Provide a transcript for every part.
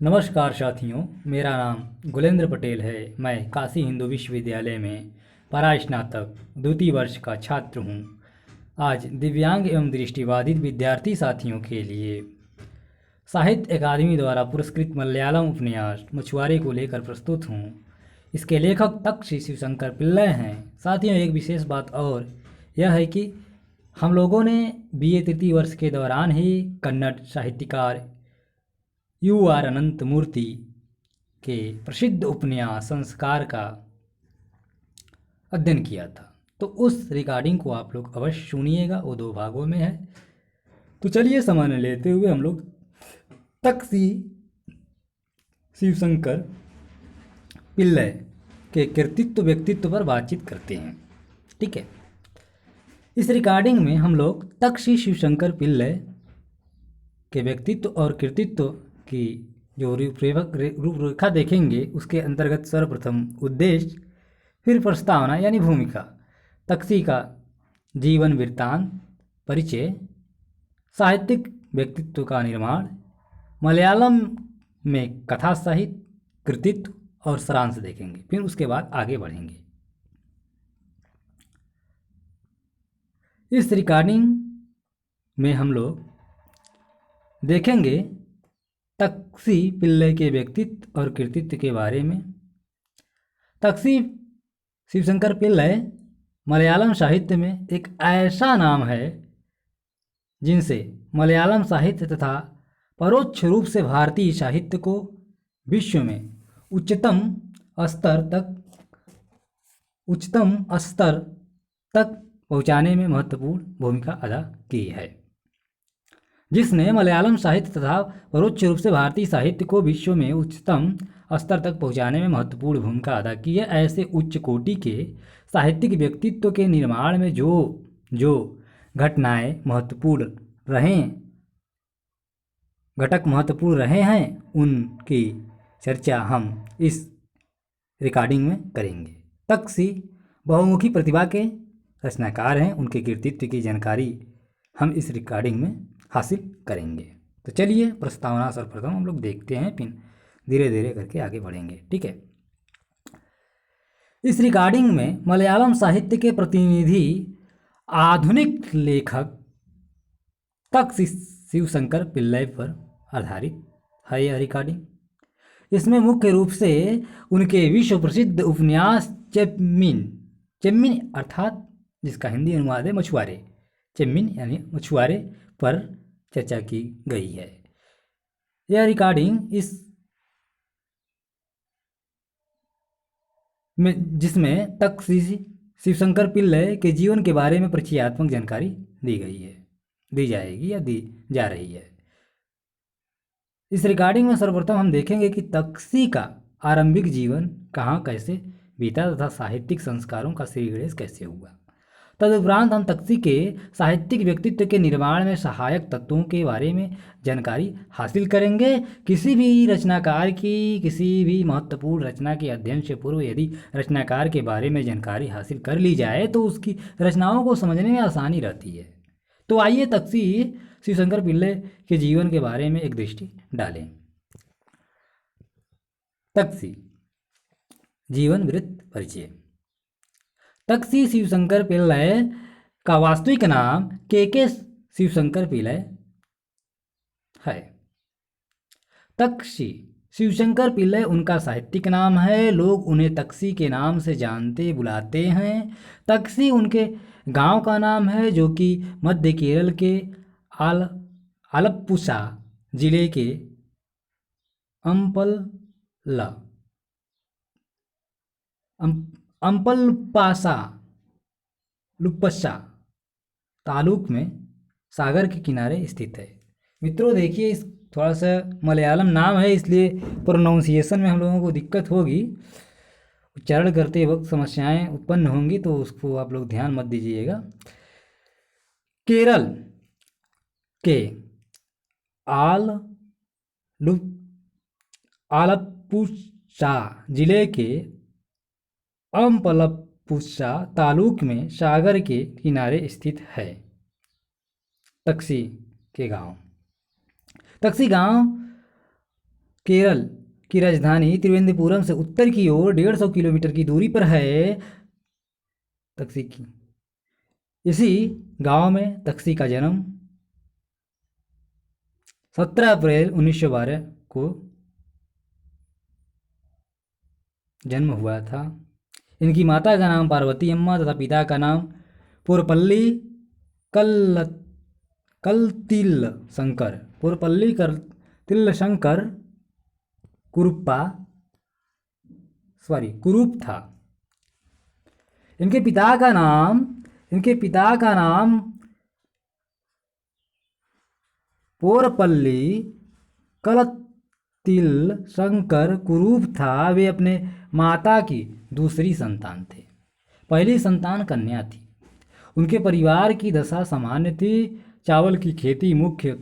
नमस्कार साथियों, मेरा नाम गुलेंद्र पटेल है। मैं काशी हिंदू विश्वविद्यालय में परास्नातक द्वितीय वर्ष का छात्र हूँ। आज दिव्यांग एवं दृष्टिबाधित विद्यार्थी साथियों के लिए साहित्य अकादमी द्वारा पुरस्कृत मलयालम उपन्यास मछुआरे को लेकर प्रस्तुत हूँ। इसके लेखक तक श्री शिवशंकर पिल्लई हैं। साथियों, एक विशेष बात और यह है कि हम लोगों ने बीए तृतीय वर्ष के दौरान ही कन्नड़ साहित्यकार UR अनंतमूर्ति के प्रसिद्ध उपन्यास संस्कार का अध्ययन किया था। तो उस रिकॉर्डिंग को आप लोग अवश्य सुनिएगा, वो 2 भागों में है। तो चलिए सामान्य लेते हुए हम लोग तक श्री शिवशंकर पिल्लई के कृतित्व व्यक्तित्व पर बातचीत करते हैं। ठीक है, इस रिकॉर्डिंग में हम लोग तक श्री शिवशंकर पिल्लई के व्यक्तित्व और कृतित्व की जो रूपरेखा देखेंगे, उसके अंतर्गत सर्वप्रथम उद्देश्य, फिर प्रस्तावना यानी भूमिका, तक्षी का जीवन वृत्तांत, परिचय, साहित्यिक व्यक्तित्व का निर्माण, मलयालम में कथा साहित्य, कृतित्व और सारांश देखेंगे। फिर उसके बाद आगे बढ़ेंगे। इस रिकॉर्डिंग में हम लोग देखेंगे तक्षी पिल्लई के व्यक्तित्व और कृतित्व के बारे में। तक्षी शिवशंकर पिल्लई मलयालम साहित्य में एक ऐसा नाम है जिनसे मलयालम साहित्य तथा परोक्ष रूप से भारतीय साहित्य को विश्व में उच्चतम स्तर तक पहुंचाने में महत्वपूर्ण भूमिका अदा की है। जिसने मलयालम साहित्य तथा परोक्ष रूप से भारतीय साहित्य को विश्व में उच्चतम स्तर तक पहुंचाने में महत्वपूर्ण भूमिका अदा की है। ऐसे उच्च कोटि के साहित्यिक व्यक्तित्व के निर्माण में जो घटक महत्वपूर्ण रहे हैं, उनकी चर्चा हम इस रिकॉर्डिंग में करेंगे। तक्षी बहुमुखी प्रतिभा के रचनाकार हैं। उनके कृतित्व की जानकारी हम इस रिकॉर्डिंग में हासिल करेंगे। तो चलिए प्रस्तावना सर्वप्रथम हम लोग देखते हैं, फिर धीरे धीरे करके आगे बढ़ेंगे। ठीक है, इस रिकॉर्डिंग में मलयालम साहित्य के प्रतिनिधि आधुनिक लेखक तक्षी शिवशंकर पिल्लई पर आधारित है। यह रिकॉर्डिंग, इसमें मुख्य रूप से उनके विश्व प्रसिद्ध उपन्यास चेम्मिन अर्थात जिसका हिंदी अनुवाद है मछुआरे, चेम्मिन यानी मछुआरे पर चर्चा की गई है। यह रिकॉर्डिंग जिसमें तक्षी शिवशंकर पिल्लई के जीवन के बारे में परिचयात्मक जानकारी दी जाएगी या दी जा रही है। इस रिकॉर्डिंग में सर्वप्रथम हम देखेंगे कि तक्षी का आरंभिक जीवन कहाँ कैसे बीता तथा साहित्यिक संस्कारों का श्रीगणेश कैसे हुआ। तदुपरांत हम तक्षी के साहित्यिक व्यक्तित्व के निर्माण में सहायक तत्वों के बारे में जानकारी हासिल करेंगे। किसी भी रचनाकार की किसी भी महत्वपूर्ण रचना के अध्ययन से पूर्व यदि रचनाकार के बारे में जानकारी हासिल कर ली जाए तो उसकी रचनाओं को समझने में आसानी रहती है। तो आइए तक्षी शिवशंकर पिल्लई के जीवन के बारे में एक दृष्टि डालें। तक्षी जीवन वृत्त परिचय। तक्षी शिवशंकर पिल्लई का वास्तविक नाम के शिवशंकर पिल्लई है। तक्षी शिवशंकर पिल्लई उनका साहित्यिक नाम है। लोग उन्हें तक्षी के नाम से जानते बुलाते हैं। तक्षी उनके गांव का नाम है जो कि मध्य केरल के आलप्पुषा जिले के लुप्पसा तालुक में सागर के किनारे स्थित है। मित्रों देखिए, इस थोड़ा सा मलयालम नाम है इसलिए प्रोनाउंसिएशन में हम लोगों को दिक्कत होगी, उच्चारण करते वक्त समस्याएं उत्पन्न होंगी, तो उसको आप लोग ध्यान मत दीजिएगा। केरल के आलप्पुषा जिले के अम्पलपुषा तालुक में सागर के किनारे स्थित है तक्षी के गांव। तक्षी गांव केरल की राजधानी त्रिवेंद्रपुरम से उत्तर की ओर 150 किलोमीटर की दूरी पर है तक्षी की। इसी गांव में तक्षी का जन्म 17 अप्रैल 1912 को जन्म हुआ था। इनकी माता का नाम पार्वती अम्मा तथा पिता का नाम पुरपल्ली कल कलतिल शंकर पुरपल्ली कलतिल शंकर कुरूप था। इनके पिता का नाम पोरपल्ली कलतिल शंकर कुरूप था। वे अपने माता की दूसरी संतान थे। पहली संतान कन्या थी। उनके परिवार की दशा सामान्य थी। चावल की खेती मुख्य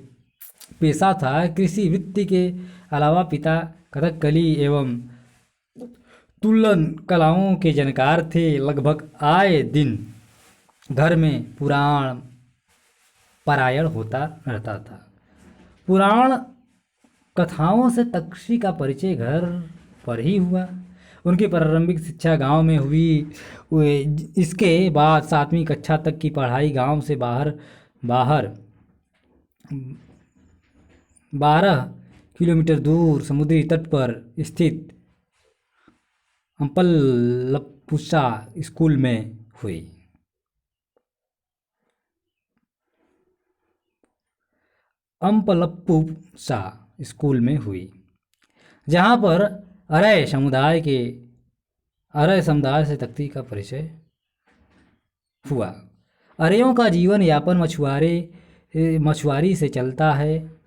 पेशा था। कृषि वृत्ति के अलावा पिता कथकली एवं तुलन कलाओं के जानकार थे। लगभग आए दिन घर में पुराण पारायण होता रहता था। पुराण कथाओं से तक्षी का परिचय घर पर ही हुआ। उनकी प्रारंभिक शिक्षा गांव में हुई। इसके बाद 7वीं कक्षा तक की पढ़ाई गांव से बाहर 12 किलोमीटर दूर समुद्री तट पर स्थित अम्पलपुशा स्कूल में हुई। अम्पलपुशा स्कूल में हुई, जहाँ पर आर्य समुदाय से तख्ती का परिचय हुआ। आर्यों का जीवन यापन मछुआरी से चलता है।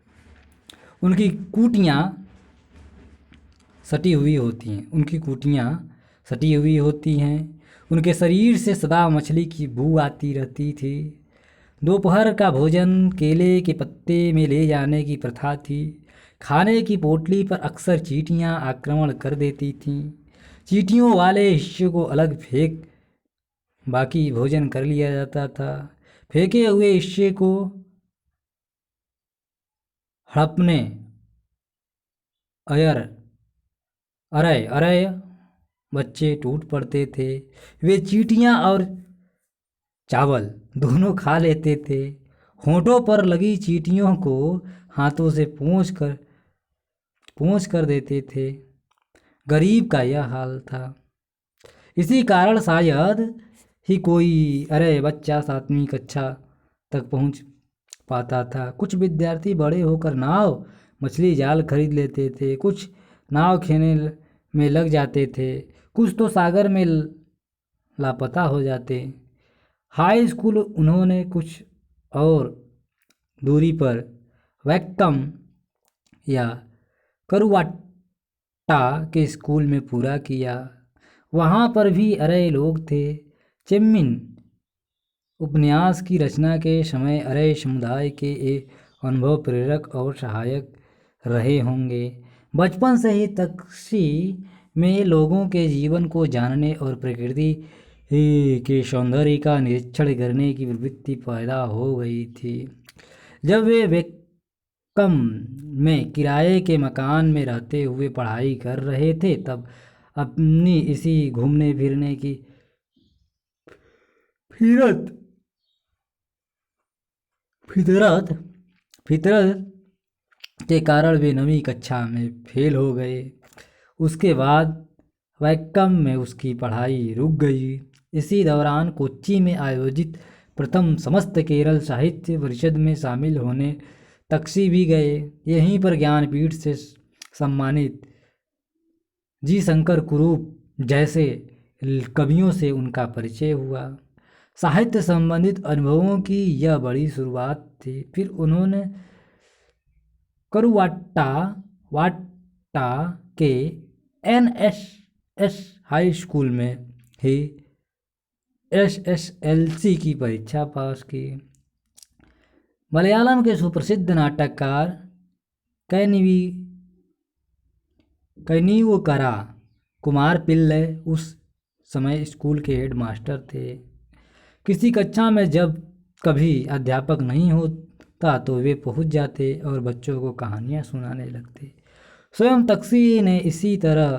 उनकी कुटियाँ सटी हुई होती हैं। उनके शरीर से सदा मछली की बू आती रहती थी। दोपहर का भोजन केले के पत्ते में ले जाने की प्रथा थी। खाने की पोटली पर अक्सर चींटियाँ आक्रमण कर देती थीं। चींटियों वाले हिस्से को अलग फेंक बाकी भोजन कर लिया जाता था। फेंके हुए हिस्से को हड़पने अरय बच्चे टूट पड़ते थे। वे चींटियाँ और चावल दोनों खा लेते थे। होंठों पर लगी चींटियों को हाथों से पोंछ कर देते थे। गरीब का यह हाल था। इसी कारण शायद ही कोई अरे बच्चा 7वीं कक्षा तक पहुंच पाता था। कुछ विद्यार्थी बड़े होकर नाव मछली जाल खरीद लेते थे। कुछ नाव खेने में लग जाते थे। कुछ तो सागर में लापता हो जाते। हाई स्कूल उन्होंने कुछ और दूरी पर वैक्कम या करुवाट्टा के स्कूल में पूरा किया। वहाँ पर भी अरय लोग थे। चेम्मिन उपन्यास की रचना के समय अरय समुदाय के एक अनुभव प्रेरक और सहायक रहे होंगे। बचपन से ही तक्षी में लोगों के जीवन को जानने और प्रकृति के सौंदर्य का निरीक्षण करने की प्रवृत्ति पैदा हो गई थी। जब वे वैक्कम में किराए के मकान में रहते हुए पढ़ाई कर रहे थे, तब अपनी इसी घूमने फिरने की फितरत के कारण वे 9वीं कक्षा में फेल हो गए। उसके बाद वैक्कम में उसकी पढ़ाई रुक गई। इसी दौरान कोच्चि में आयोजित प्रथम समस्त केरल साहित्य परिषद में शामिल होने तक्षी भी गए। यहीं पर ज्ञानपीठ से सम्मानित जी शंकर कुरूप जैसे कवियों से उनका परिचय हुआ। साहित्य संबंधित अनुभवों की यह बड़ी शुरुआत थी। फिर उन्होंने करुवाट्टा के NSS हाई स्कूल में ही SSLC की परीक्षा पास की। मलयालम के सुप्रसिद्ध नाटककार कैनिवकरा कुमार पिल्लई उस समय स्कूल के हेडमास्टर थे। किसी कक्षा में जब कभी अध्यापक नहीं होता तो वे पहुंच जाते और बच्चों को कहानियां सुनाने लगते। स्वयं तक्षी ने इसी तरह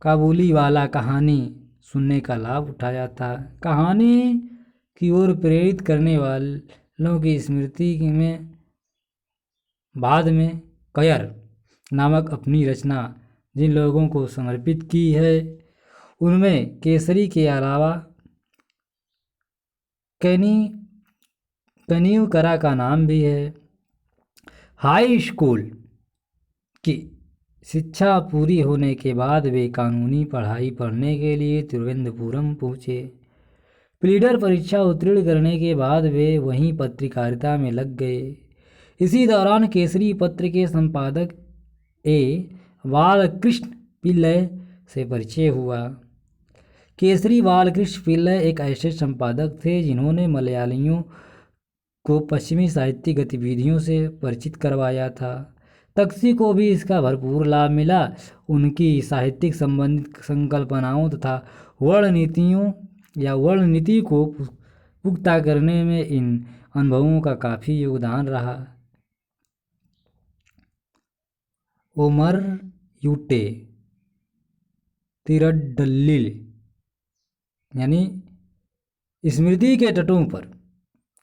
काबुली वाला कहानी सुनने का लाभ उठाया था। कहानी की ओर प्रेरित करने वालों की स्मृति में बाद में कयर नामक अपनी रचना जिन लोगों को समर्पित की है उनमें केसरी के अलावा कनिवकरा का नाम भी है। हाई स्कूल की शिक्षा पूरी होने के बाद वे कानूनी पढ़ाई पढ़ने के लिए तिरुवनंतपुरम पहुँचे। प्लीडर परीक्षा उत्तीर्ण करने के बाद वे वहीं पत्रकारिता में लग गए। इसी दौरान केसरी पत्र के संपादक ए बालकृष्ण पिल्लई से परिचय हुआ। केसरी बालकृष्ण पिल्लई एक ऐसे संपादक थे जिन्होंने मलयालियों को पश्चिमी साहित्यिक गतिविधियों से परिचित करवाया था। तक्षी को भी इसका भरपूर लाभ मिला। उनकी साहित्यिक संबंधित संकल्पनाओं तथा वर्ण नीति को पुख्ता करने में इन अनुभवों का काफ़ी योगदान रहा। ओमर यूटे तिरडल्लिल यानी स्मृति के तटों पर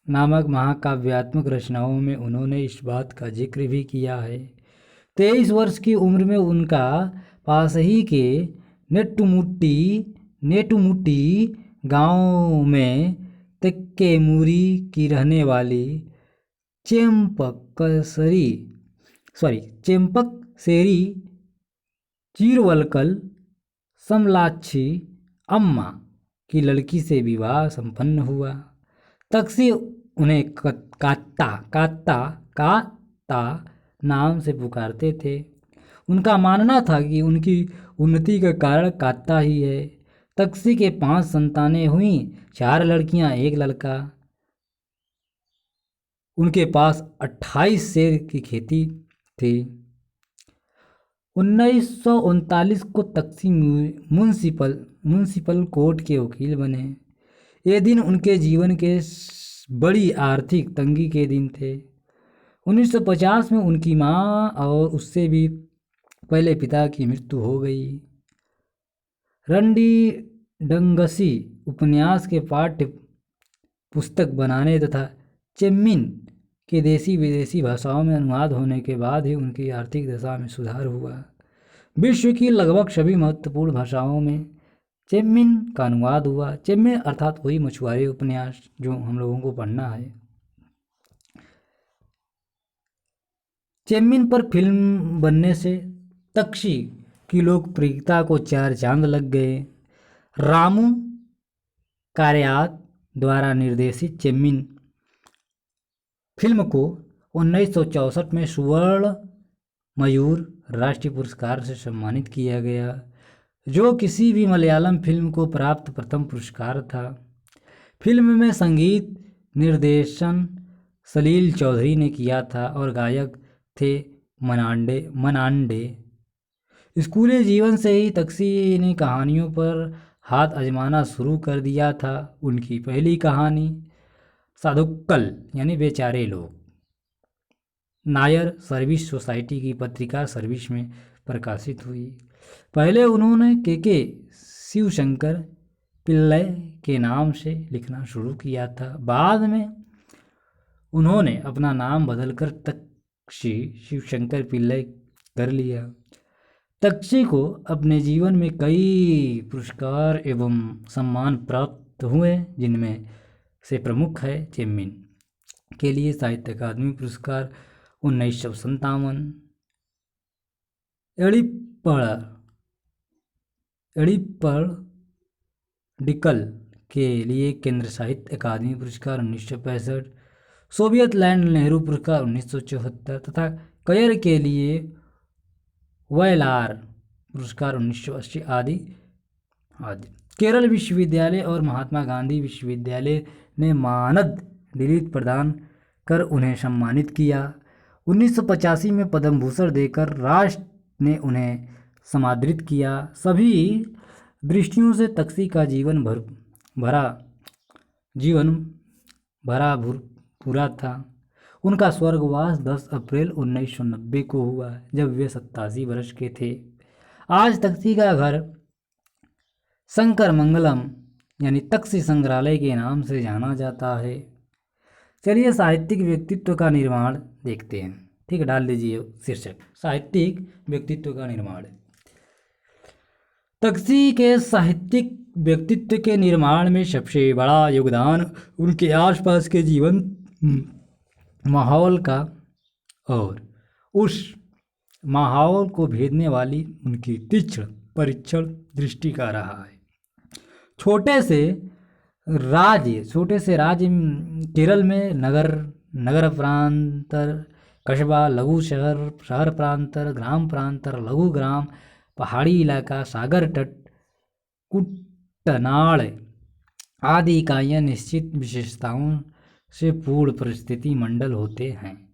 नामक महाकाव्यात्मक रचनाओं में उन्होंने इस बात का जिक्र भी किया है। 23 वर्ष की उम्र में उनका पास ही के नेटुमुट्टी गांव में तेक्केमुरी की रहने वाली चेम्पकसेरी चीरवलकल समलाक्षी अम्मा की लड़की से विवाह संपन्न हुआ। तक्षी उन्हें कात्ता नाम से पुकारते थे। उनका मानना था कि उनकी उन्नति का कारण कात्ता ही है। तक्षी के 5 संतानें हुईं, 4 लड़कियां 1 लड़का। उनके पास 28 शेर की खेती थी। 1939 को तक्षी म्युनिसिपल कोर्ट के वकील बने। ये दिन उनके जीवन के बड़ी आर्थिक तंगी के दिन थे। 1950 में उनकी मां और उससे भी पहले पिता की मृत्यु हो गई। रंडी डंगसी उपन्यास के पाठ्य पुस्तक बनाने तथा चेम्मिन के देसी विदेशी भाषाओं में अनुवाद होने के बाद ही उनकी आर्थिक दशा में सुधार हुआ। विश्व की लगभग सभी महत्वपूर्ण भाषाओं में चेम्मिन का अनुवाद हुआ। चेम्मिन अर्थात वही मछुआरे उपन्यास जो हम लोगों को पढ़ना है। चेम्मिन पर फिल्म बनने से तक्षी की लोकप्रियता को 4 चांद लग गए। रामू कार्यात द्वारा निर्देशित चेम्मिन फिल्म को 1964 में स्वर्ण मयूर राष्ट्रीय पुरस्कार से सम्मानित किया गया, जो किसी भी मलयालम फिल्म को प्राप्त प्रथम पुरस्कार था। फिल्म में संगीत निर्देशन सलील चौधरी ने किया था और गायक थे मनांडे। स्कूली जीवन से ही तक्षी ने कहानियों पर हाथ आजमाना शुरू कर दिया था। उनकी पहली कहानी साधुक्कल यानी बेचारे लोग नायर सर्विस सोसाइटी की पत्रिका सर्विस में प्रकाशित हुई। पहले उन्होंने के शिवशंकर पिल्लई के नाम से लिखना शुरू किया था। बाद में उन्होंने अपना नाम बदलकर तक्षी शिवशंकर पिल्लई कर लिया। तक्षी को अपने जीवन में कई पुरस्कार एवं सम्मान प्राप्त हुए, जिनमें से प्रमुख है चेम्मिन के लिए साहित्य अकादमी पुरस्कार 1957, एड़िप्पडिकल के लिए केंद्र साहित्य अकादमी पुरस्कार 1965, सोवियत लैंड नेहरू पुरस्कार 1974 तथा कयर के लिए वयलार पुरस्कार 1980 आदि। केरल विश्वविद्यालय और महात्मा गांधी विश्वविद्यालय ने मानद डिलीट प्रदान कर उन्हें सम्मानित किया। 1985 में पद्म भूषण देकर राष्ट्र ने उन्हें समादृत किया। सभी दृष्टियों से तक्षी का जीवन भरा पूरा था। उनका स्वर्गवास 10 अप्रैल 1990 को हुआ, जब वे 87 वर्ष के थे। आज तख्ती का घर शंकर मंगलम यानी तक्षी संग्रहालय के नाम से जाना जाता है। चलिए साहित्यिक व्यक्तित्व का निर्माण देखते हैं। ठीक है, डाल दीजिए शीर्षक साहित्यिक व्यक्तित्व का निर्माण। तक्षी के साहित्यिक व्यक्तित्व के निर्माण में सबसे बड़ा योगदान उनके आसपास के जीवन माहौल का और उस माहौल को भेदने वाली उनकी तीक्ष्ण परीक्षण दृष्टि का रहा है। छोटे से राज्य केरल में नगर प्रांतर, कस्बा, लघु शहर प्रांतर, ग्राम प्रांतर, लघु ग्राम, पहाड़ी इलाका, सागर तट, कुट्टनाड़ आदि इकाइयाँ निश्चित विशेषताओं से पूर्ण परिस्थिति मंडल होते हैं।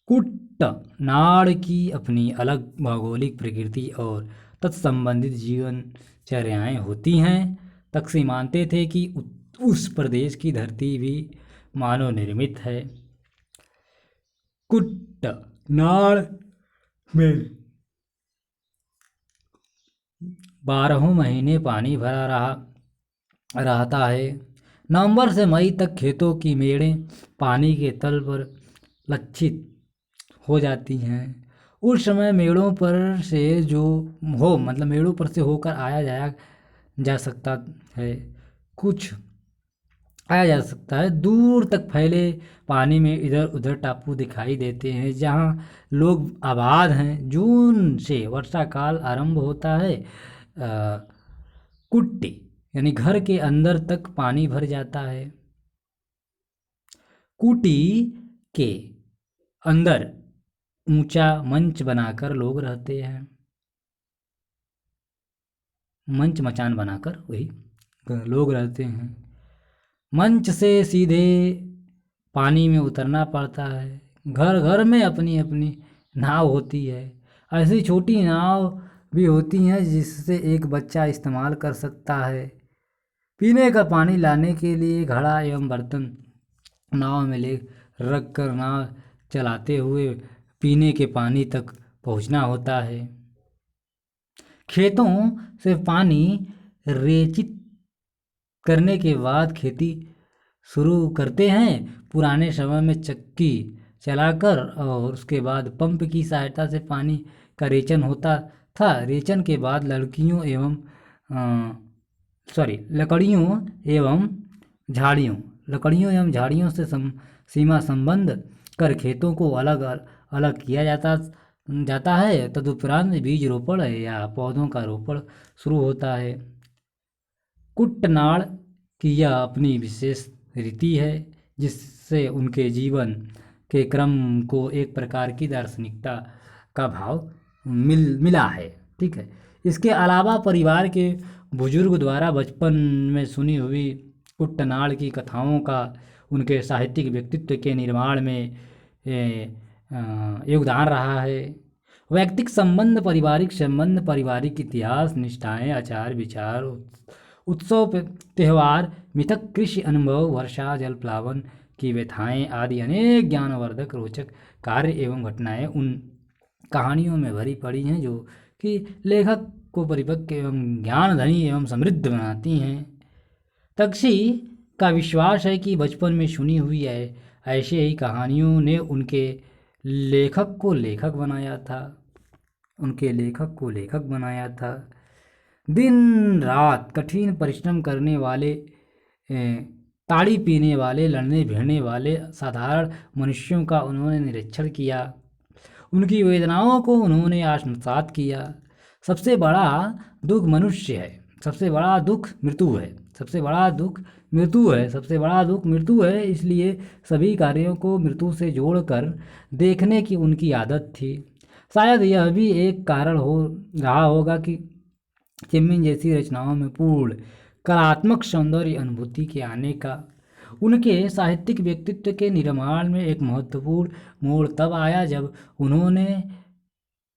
कुट्टनाड़ की अपनी अलग भौगोलिक प्रकृति और तत्संबंधित जीवनचर्याएँ होती हैं। तक्षी मानते थे कि उस प्रदेश की धरती भी मानव निर्मित है। कुट्टनाड़ में 12 महीने पानी भरा रहता है। नवंबर से मई तक खेतों की मेड़ें पानी के तल पर लक्षित हो जाती हैं। उस समय मेड़ों पर से मेड़ों पर से होकर आया जा सकता है। दूर तक फैले पानी में इधर उधर टापू दिखाई देते हैं जहाँ लोग आबाद हैं। जून से वर्षा काल आरंभ होता है। कुट्टी यानी घर के अंदर तक पानी भर जाता है। कुटी के अंदर ऊंचा मंच बनाकर लोग रहते हैं। मचान बनाकर वही लोग रहते हैं। मंच से सीधे पानी में उतरना पड़ता है। घर घर में अपनी अपनी नाव होती है। ऐसी छोटी नाव भी होती हैं जिससे एक बच्चा इस्तेमाल कर सकता है। पीने का पानी लाने के लिए घड़ा एवं बर्तन नाव में रख कर नाव चलाते हुए पीने के पानी तक पहुंचना होता है। खेतों से पानी रेचित करने के बाद खेती शुरू करते हैं। पुराने समय में चक्की चलाकर और उसके बाद पंप की सहायता से पानी का रेचन होता था। रेचन के बाद लकड़ियों एवं झाड़ियों से सीमा संबंध कर खेतों को अलग किया जाता है। तदुपरांत बीज रोपण या पौधों का रोपण शुरू होता है। कुट्टनाड़ की यह अपनी विशेष रीति है जिससे उनके जीवन के क्रम को एक प्रकार की दार्शनिकता का भाव मिला है। ठीक है। इसके अलावा परिवार के बुजुर्ग द्वारा बचपन में सुनी हुई कुट्टनाड़ की कथाओं का उनके साहित्यिक व्यक्तित्व के निर्माण में योगदान रहा है। वैयक्तिक संबंध, पारिवारिक संबंध, पारिवारिक इतिहास, निष्ठाएं, आचार विचार, उत्सव त्यौहार, मिथक, कृषि अनुभव, वर्षा जल प्लावन की व्यथाएं आदि अनेक ज्ञानवर्धक रोचक कार्य एवं घटनाएं उन कहानियों में भरी पड़ी हैं जो कि लेखक को परिपक्व एवं ज्ञानधनी एवं समृद्ध बनाती हैं। तक्षी का विश्वास है कि बचपन में सुनी हुई ऐसे ही कहानियों ने उनके लेखक को लेखक बनाया था। दिन रात कठिन परिश्रम करने वाले, ताड़ी पीने वाले, लड़ने भिड़ने वाले साधारण मनुष्यों का उन्होंने निरीक्षण किया। उनकी वेदनाओं को उन्होंने आत्मसात किया। सबसे बड़ा दुख मनुष्य है, सबसे बड़ा दुख मृत्यु है। इसलिए सभी कार्यों को मृत्यु से जोड़कर देखने की उनकी आदत थी। शायद यह भी एक कारण रहा होगा कि चेम्मिन जैसी रचनाओं में पूर्ण कलात्मक सौंदर्य अनुभूति के आने का। उनके साहित्यिक व्यक्तित्व के निर्माण में एक महत्वपूर्ण मोड़ तब आया जब उन्होंने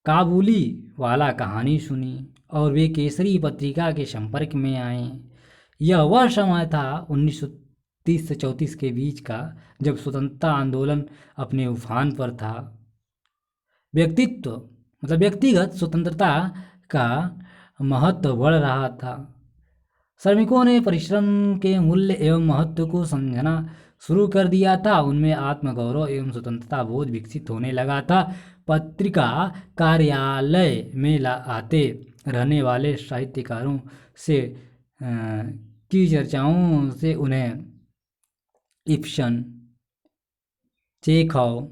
काबुली वाला कहानी सुनी और वे केसरी पत्रिका के संपर्क में आए। यह वह समय था 1930 30 से 34 के बीच का, जब स्वतंत्रता आंदोलन अपने उफान पर था। व्यक्तिगत स्वतंत्रता का महत्व बढ़ रहा था। श्रमिकों ने परिश्रम के मूल्य एवं महत्व को समझना शुरू कर दिया था। उनमें आत्मगौरव एवं स्वतंत्रता बोध विकसित होने लगा था। पत्रिका कार्यालय में आते रहने वाले साहित्यकारों से की चर्चाओं से उन्हें इब्सन, चेखव,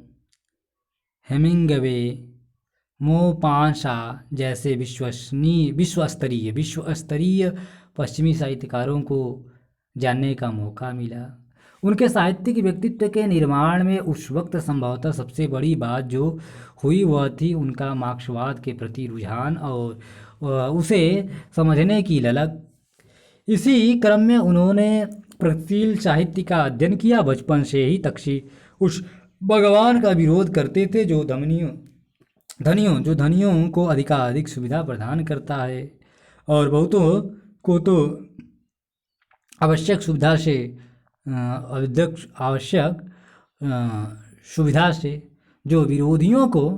हेमिंगवे, मोपाशा जैसे विश्वस्तरीय पश्चिमी साहित्यकारों को जानने का मौका मिला। उनके साहित्यिक व्यक्तित्व के निर्माण में उस वक्त संभवतः सबसे बड़ी बात जो हुई वह थी उनका मार्क्सवाद के प्रति रुझान और उसे समझने की ललक। इसी क्रम में उन्होंने प्रगतिशील साहित्य का अध्ययन किया। बचपन से ही तक्षी उस भगवान का विरोध करते थे जो धनियों को अधिकाधिक सुविधा प्रदान करता है और बहुतों को तो आवश्यक सुविधा से जो विरोधियों को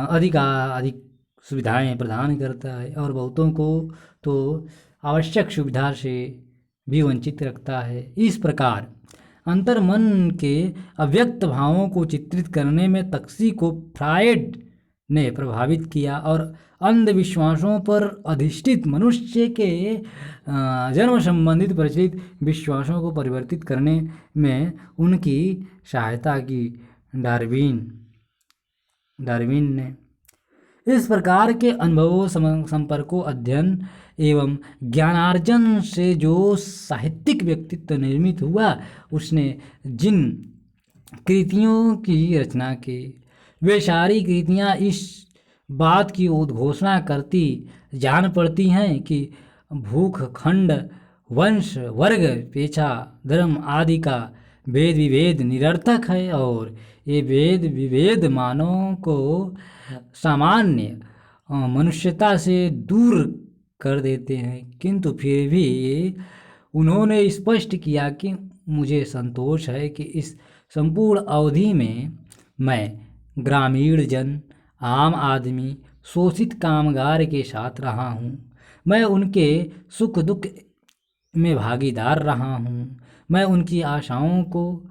अधिक सुविधाएं प्रदान करता है और बहुतों को तो आवश्यक सुविधा से भी वंचित रखता है। इस प्रकार अंतर्मन के अव्यक्त भावों को चित्रित करने में तक्षी को फ्रायड ने प्रभावित किया और अंधविश्वासों पर अधिष्ठित मनुष्य के जन्म संबंधित प्रचलित विश्वासों को परिवर्तित करने में उनकी सहायता की। डार्विन ने इस प्रकार के अनुभवों, संपर्कों, अध्ययन एवं ज्ञानार्जन से जो साहित्यिक व्यक्तित्व निर्मित हुआ, उसने जिन कृतियों की रचना की वे सारी कृतियाँ इस बात की उद्घोषणा करती जान पड़ती हैं कि भूख, खंड, वंश, वर्ग, पेशा, धर्म आदि का भेद विभेद निरर्थक है और ये भेद विभेद मानव को सामान्य मनुष्यता से दूर कर देते हैं। किंतु फिर भी उन्होंने स्पष्ट किया कि मुझे संतोष है कि इस संपूर्ण अवधि में मैं ग्रामीण जन, आम आदमी, शोषित कामगार के साथ रहा हूँ। मैं उनके सुख दुख में भागीदार रहा हूँ। मैंने उनकी आशाओं को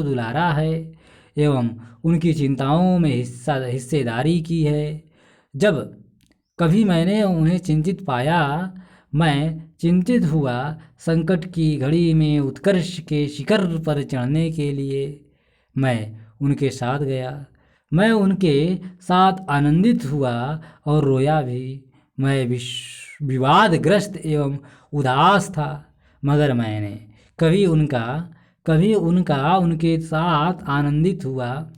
दुलारा है एवं उनकी चिंताओं में हिस्सेदारी की है। जब कभी मैंने उन्हें चिंतित पाया, मैं चिंतित हुआ। संकट की घड़ी में उत्कर्ष के शिखर पर चढ़ने के लिए मैं उनके साथ गया। मैं उनके साथ आनंदित हुआ और रोया भी। मैं विवादग्रस्त एवं उदास था, मगर मैंने कभी उनके साथ आनंदित हुआ,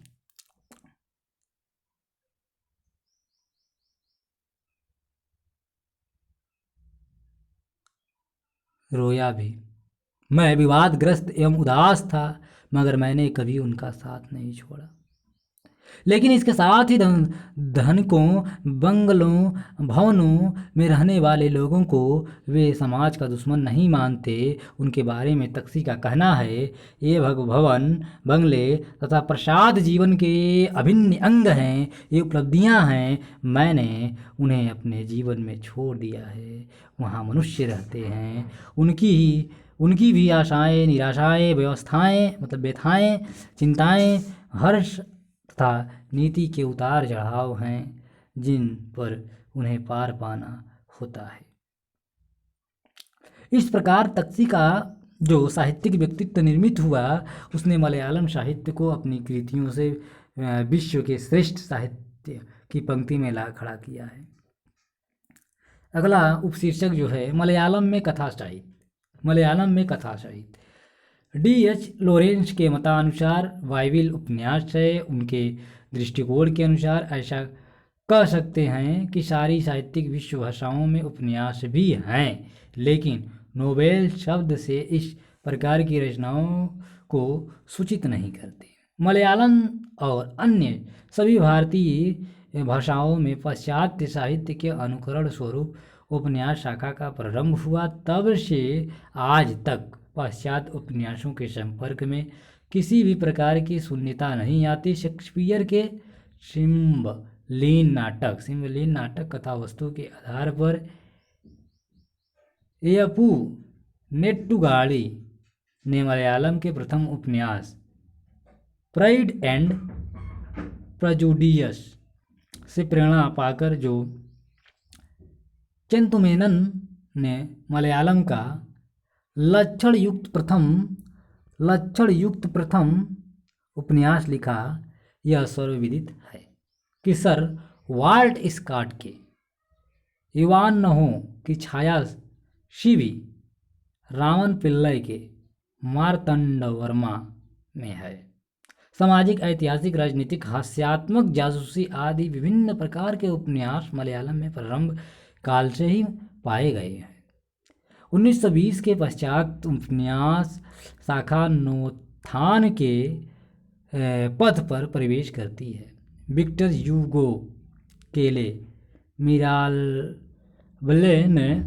रोया भी। मैं विवादग्रस्त एवं उदास था, मगर मैंने कभी उनका साथ नहीं छोड़ा। लेकिन इसके साथ ही धनिकों, बंगलों, भवनों में रहने वाले लोगों को वे समाज का दुश्मन नहीं मानते। उनके बारे में तक्षी का कहना है, ये भवन, बंगले तथा प्रसाद जीवन के अभिन्न अंग हैं, ये उपलब्धियां हैं। मैंने उन्हें अपने जीवन में छोड़ दिया है। वहाँ मनुष्य रहते हैं, उनकी भी आशाएं, निराशाएं, व्यथाएं, चिंताएं, हर्ष तथा नीति के उतार चढ़ाव हैं जिन पर उन्हें पार पाना होता है। इस प्रकार तक्षी का जो साहित्यिक व्यक्तित्व निर्मित हुआ, उसने मलयालम साहित्य को अपनी कृतियों से विश्व के श्रेष्ठ साहित्य की पंक्ति में ला खड़ा किया है। अगला उपशीर्षक जो है मलयालम में कथा साहित्य। D.H. लॉरेंस के मतानुसार बाइबिल उपन्यास है। उनके दृष्टिकोण के अनुसार ऐसा कह सकते हैं कि सारी साहित्यिक विश्व भाषाओं में उपन्यास भी हैं, लेकिन नोवेल शब्द से इस प्रकार की रचनाओं को सूचित नहीं करते। मलयालम और अन्य सभी भारतीय भाषाओं में पाश्चात्य साहित्य के अनुकरण स्वरूप उपन्यास शाखा का प्रारंभ हुआ, तब से आज तक पाश्चात्य उपन्यासों के संपर्क में किसी भी प्रकार की शून्यता नहीं आती। शेक्सपियर के सिम्बलीन नाटक कथा वस्तु के आधार पर एयप्पू नेट्टुगाड़ी ने मलयालम के प्रथम उपन्यास प्राइड एंड प्रजुडियस से प्रेरणा पाकर जो चेंतुमेनन ने मलयालम का लक्षण युक्त प्रथम उपन्यास लिखा, यह सर्वविदित है कि सर वाल्ट स्कॉट के इवानहो की छाया शिवी रामन पिल्लई के मार्तंडवर्मा में है। सामाजिक, ऐतिहासिक, राजनीतिक, हास्यात्मक, जासूसी आदि विभिन्न प्रकार के उपन्यास मलयालम में प्रारंभ काल से ही पाए गए हैं। 1920 के पश्चात उपन्यास शाखा नवोत्थान के पथ पर प्रवेश करती है। विक्टर ह्यूगो केले मिरालब्ले ने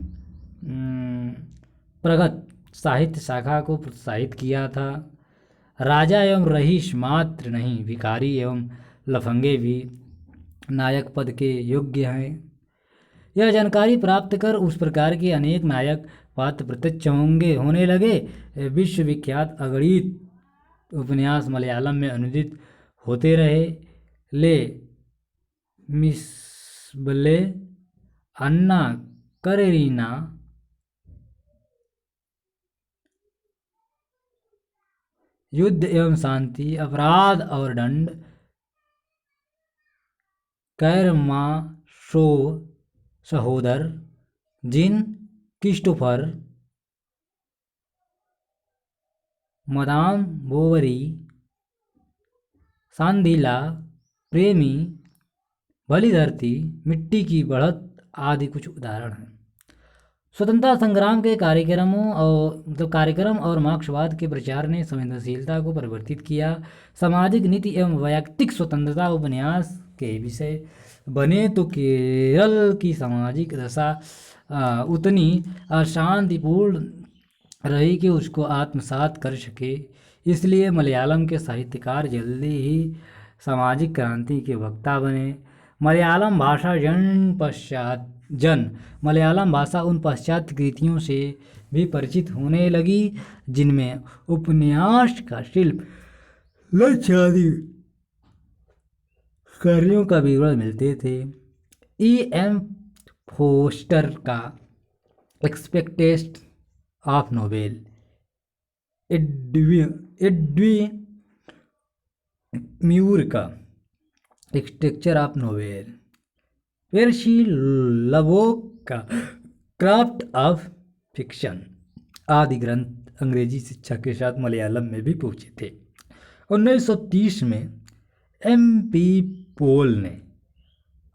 प्रगत साहित्य शाखा को प्रोत्साहित किया था। राजा एवं रईस मात्र नहीं, भिखारी एवं लफंगे भी नायक पद के योग्य हैं। यह जानकारी प्राप्त कर उस प्रकार के अनेक नायक पात्र प्रत्यक्ष होने लगे। विश्वविख्यात अगणित उपन्यास मलयालम में अनुदित होते रहे। ले मिसबले, अन्ना करेरीना, युद्ध एवं शांति, अपराध और दंड, कैरमाशो सहोदर, जिन क्रिस्टोफर, मदाम बोवरी, सांदीला, प्रेमी, भली धरती, मिट्टी की बढ़त आदि कुछ उदाहरण हैं। स्वतंत्रता संग्राम के कार्यक्रम और मार्क्सवाद के प्रचार ने संवेदनशीलता को परिवर्तित किया। सामाजिक नीति एवं वैयक्तिक स्वतंत्रता उपन्यास के विषय बने तो केरल की सामाजिक दशा उतनी अशांतिपूर्ण रही कि उसको आत्मसात कर सके। इसलिए मलयालम के साहित्यकार जल्दी ही सामाजिक क्रांति के वक्ता बने। मलयालम भाषा उन पाश्चात्य कृतियों से भी परिचित होने लगी जिनमें उपन्यास का शिल्प, लक्ष्य आदि कार्यों का विवरण मिलते थे। E.M. फोस्टर का एक्सपेक्टेस्ट ऑफ नोवेल, एडविन म्यूर का स्ट्रक्चर ऑफ नोवेल, पेर्सी लवोक का क्राफ्ट ऑफ फिक्शन आदि ग्रंथ अंग्रेजी शिक्षा के साथ मलयालम में भी पहुंचे थे। 1930 में MP पोल ने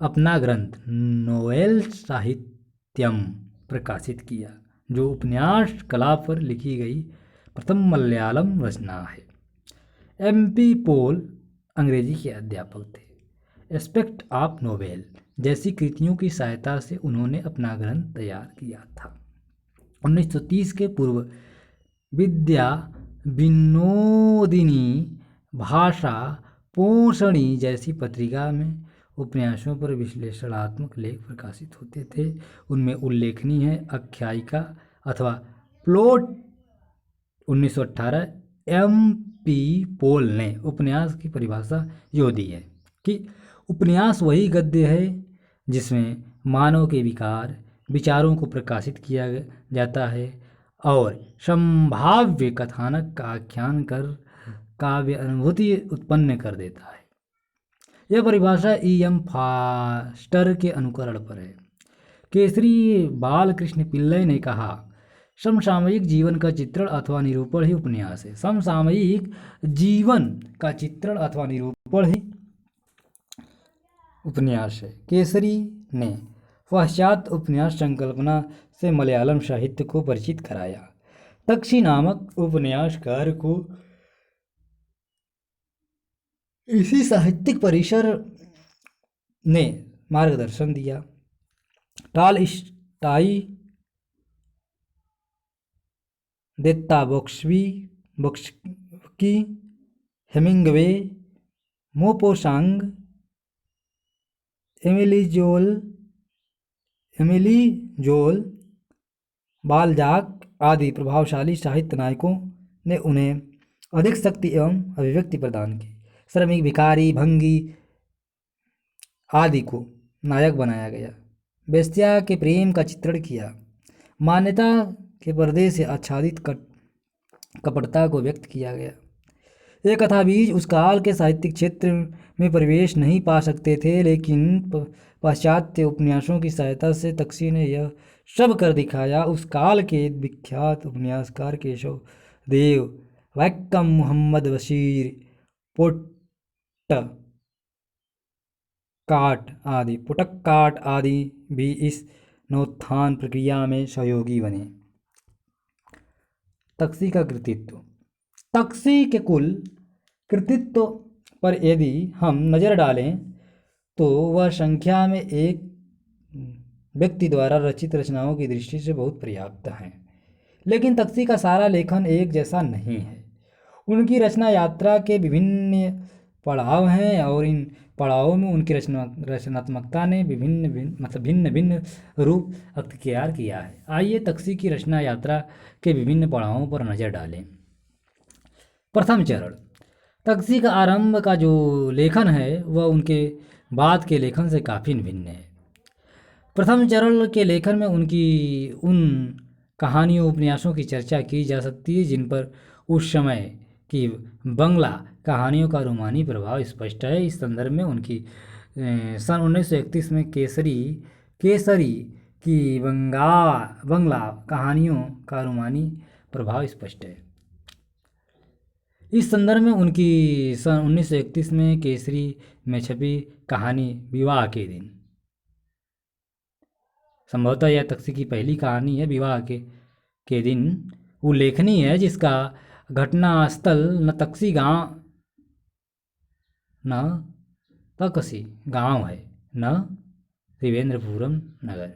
अपना ग्रंथ नोवेल साहित्यम प्रकाशित किया, जो उपन्यास कला पर लिखी गई प्रथम मलयालम रचना है। MP पोल अंग्रेजी के अध्यापक थे। एस्पेक्ट ऑफ नोवेल जैसी कृतियों की सहायता से उन्होंने अपना ग्रंथ तैयार किया था। 1930 के पूर्व विद्या विनोदिनी, भाषा पोषणी जैसी पत्रिका में उपन्यासों पर विश्लेषणात्मक लेख प्रकाशित होते थे। उनमें उल्लेखनीय है आख्यायिका अथवा प्लॉट। 1918 MP पोल ने उपन्यास की परिभाषा यूँ दी है कि उपन्यास वही गद्य है जिसमें मानव के विचारों को प्रकाशित किया जाता है और संभाव्य कथानक का आख्यान कर काव्य अनुभूति उत्पन्न कर देता है। यह परिभाषा E.M. फोस्टर के अनुकरण पर है। केसरी बालकृष्ण पिल्लई ने कहा, समसामयिक जीवन का चित्रण अथवा निरूपण ही उपन्यास है। समसामयिक जीवन का चित्रण अथवा निरूपण ही उपन्यास है। केसरी ने पाश्चात्य उपन्यास संकल्पना से मलयालम साहित्य को परिचित कराया। तक्षी नामक उपन्यासकार को इसी साहित्यिक परिसर ने मार्गदर्शन दिया। टॉल ताई देत्ता बॉक्सकी, हेमिंगवे, मोपोसांग, एमिली जोल, बालजाक आदि प्रभावशाली साहित्य नायकों ने उन्हें अधिक शक्ति एवं अभिव्यक्ति प्रदान की। श्रमिक, भिखारी, भंगी आदि को नायक बनाया गया। वेश्या के प्रेम का चित्रण किया। मान्यता के पर्दे से आच्छादित कपटता को व्यक्त किया गया। ये कथाबीज उस काल के साहित्यिक क्षेत्र में प्रवेश नहीं पा सकते थे, लेकिन पाश्चात्य उपन्यासों की सहायता से तक्षी ने यह सब कर दिखाया। उस काल के विख्यात उपन्यासकार केशव देव, वैक्कम मुहम्मद बशीर, पुटक्काट आदि भी इस नवोत्थान प्रक्रिया में सहयोगी बने। तक्षी का कृतित्व। तक्षी के कुल कृतित्व पर यदि हम नज़र डालें तो वह संख्या में एक व्यक्ति द्वारा रचित रचनाओं की दृष्टि से बहुत पर्याप्त हैं, लेकिन तक्षी का सारा लेखन एक जैसा नहीं है। उनकी रचना यात्रा के विभिन्न पड़ाव हैं और इन पड़ावों में उनकी रचनात्मकता ने भिन्न भिन्न रूप अख्तियार किया है। आइए तक्षी की रचना यात्रा के विभिन्न पड़ावों पर नज़र डालें। प्रथम चरण। तक्षी का आरंभ का जो लेखन है वह उनके बाद के लेखन से काफ़ी भिन्न है। प्रथम चरण के लेखन में उनकी उन कहानियों उपन्यासों की चर्चा की जा सकती है जिन पर उस समय की बंगला कहानियों का रोमानी प्रभाव स्पष्ट है। इस संदर्भ में उनकी सन 1931 में केसरी की बंगला कहानियों का रोमानी प्रभाव स्पष्ट है। इस संदर्भ में उनकी सन 1931 में केसरी में छपी कहानी विवाह के दिन, संभवतः यह तक्षी की पहली कहानी है। विवाह के दिन उल्लेखनीय है, जिसका घटना स्थल नतक्षी गांव है, न त्रिवेंद्रपुरम नगर।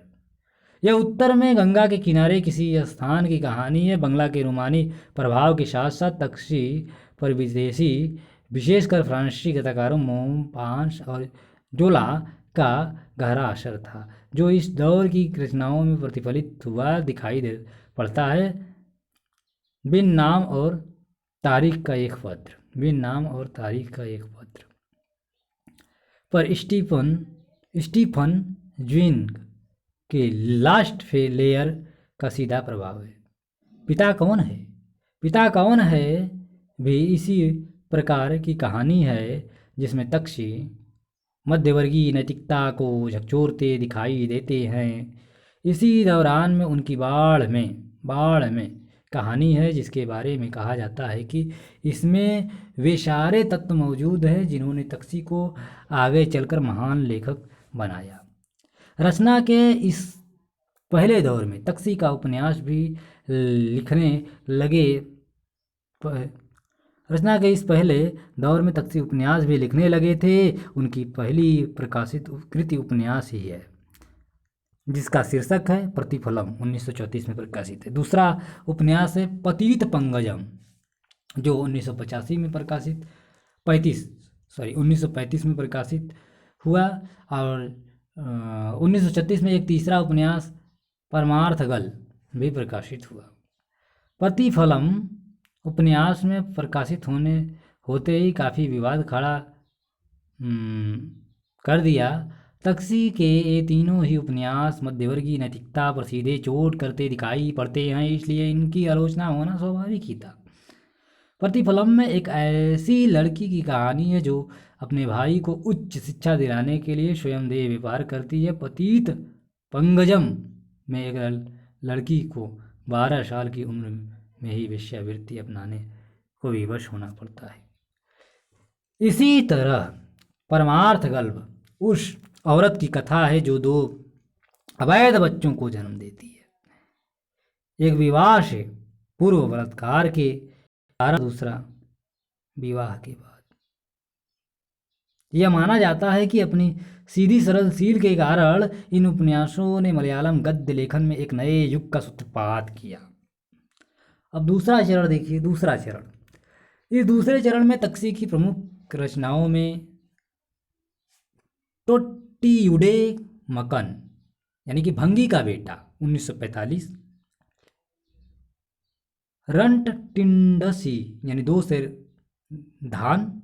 यह उत्तर में गंगा के किनारे किसी स्थान की कहानी है। बंगला के रोमानी प्रभाव के साथ साथ तक्षी पर विदेशी, विशेषकर फ्रांसीसी कथाकारों मोम्पास और जोला का गहरा असर था, जो इस दौर की रचनाओं में प्रतिफलित हुआ दिखाई पड़ता है। बिन नाम और तारीख का एक पत्र पर स्टीफन ज्विंग के लास्ट लेयर का सीधा प्रभाव है। पिता कौन है भी इसी प्रकार की कहानी है जिसमें तक्षी मध्यवर्गीय नैतिकता को झकझोरते दिखाई देते हैं। इसी दौरान में उनकी बाढ़ में कहानी है, जिसके बारे में कहा जाता है कि इसमें वे सारे तत्व मौजूद हैं जिन्होंने तक्षी को आगे चलकर महान लेखक बनाया। रचना के इस पहले दौर में तक्षी का उपन्यास भी लिखने लगे थे। उनकी पहली प्रकाशित कृति उपन्यास ही है, जिसका शीर्षक है प्रतिफलम, 1934 में प्रकाशित है। दूसरा उपन्यास है पतित पंकजम, जो 1935 में प्रकाशित हुआ। और 1936 में एक तीसरा उपन्यास परमार्थगल भी प्रकाशित हुआ। प्रतिफलम उपन्यास में प्रकाशित होते ही काफ़ी विवाद खड़ा कर दिया। तक्षी के ये तीनों ही उपन्यास मध्यवर्गीय नैतिकता पर सीधे चोट करते दिखाई पड़ते हैं, इसलिए इनकी आलोचना होना स्वाभाविक ही था। प्रतिफलम में एक ऐसी लड़की की कहानी है जो अपने भाई को उच्च शिक्षा दिलाने के लिए स्वयं देह व्यापार करती है। पतित पंकजम में एक लड़की को 12 साल की उम्र में ही वेश्यावृत्ति अपनाने को विवश होना पड़ता है। इसी तरह परमार्थगल्प उस औरत की कथा है जो 2 अवैध बच्चों को जन्म देती है, एक विवाह से पूर्व बलात्कार के कारण, दूसरा विवाह के बाद। यह माना जाता है कि अपनी सीधी सरल सील के कारण इन उपन्यासों ने मलयालम गद्य लेखन में एक नए युग का सूत्रपात किया। अब दूसरा चरण देखिए। दूसरा चरण, इस दूसरे चरण में तक्षी की प्रमुख रचनाओं में टोट्टियुडे मकन यानी कि भंगी का बेटा 1945, रंटटिंडसी यानी दो सेर धान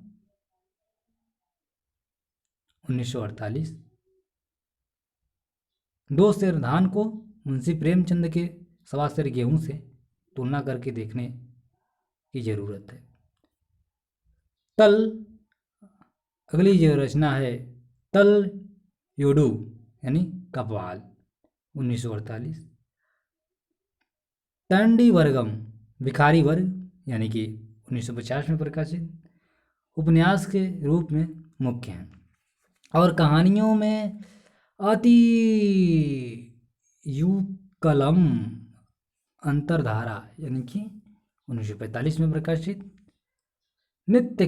1948, दो सेर धान को मुंशी प्रेमचंद के सवा सेर गेहूं से तुलना करके देखने की जरूरत है। तल, अगली जो रचना है तल योडू यानी कव्वाल 1948, टंडी वर्गम भिखारी वर्ग यानी कि 1950 में प्रकाशित उपन्यास के रूप में मुख्य हैं। और कहानियों में अति युकलम अंतरधारा यानी कि 1945 में प्रकाशित, नित्य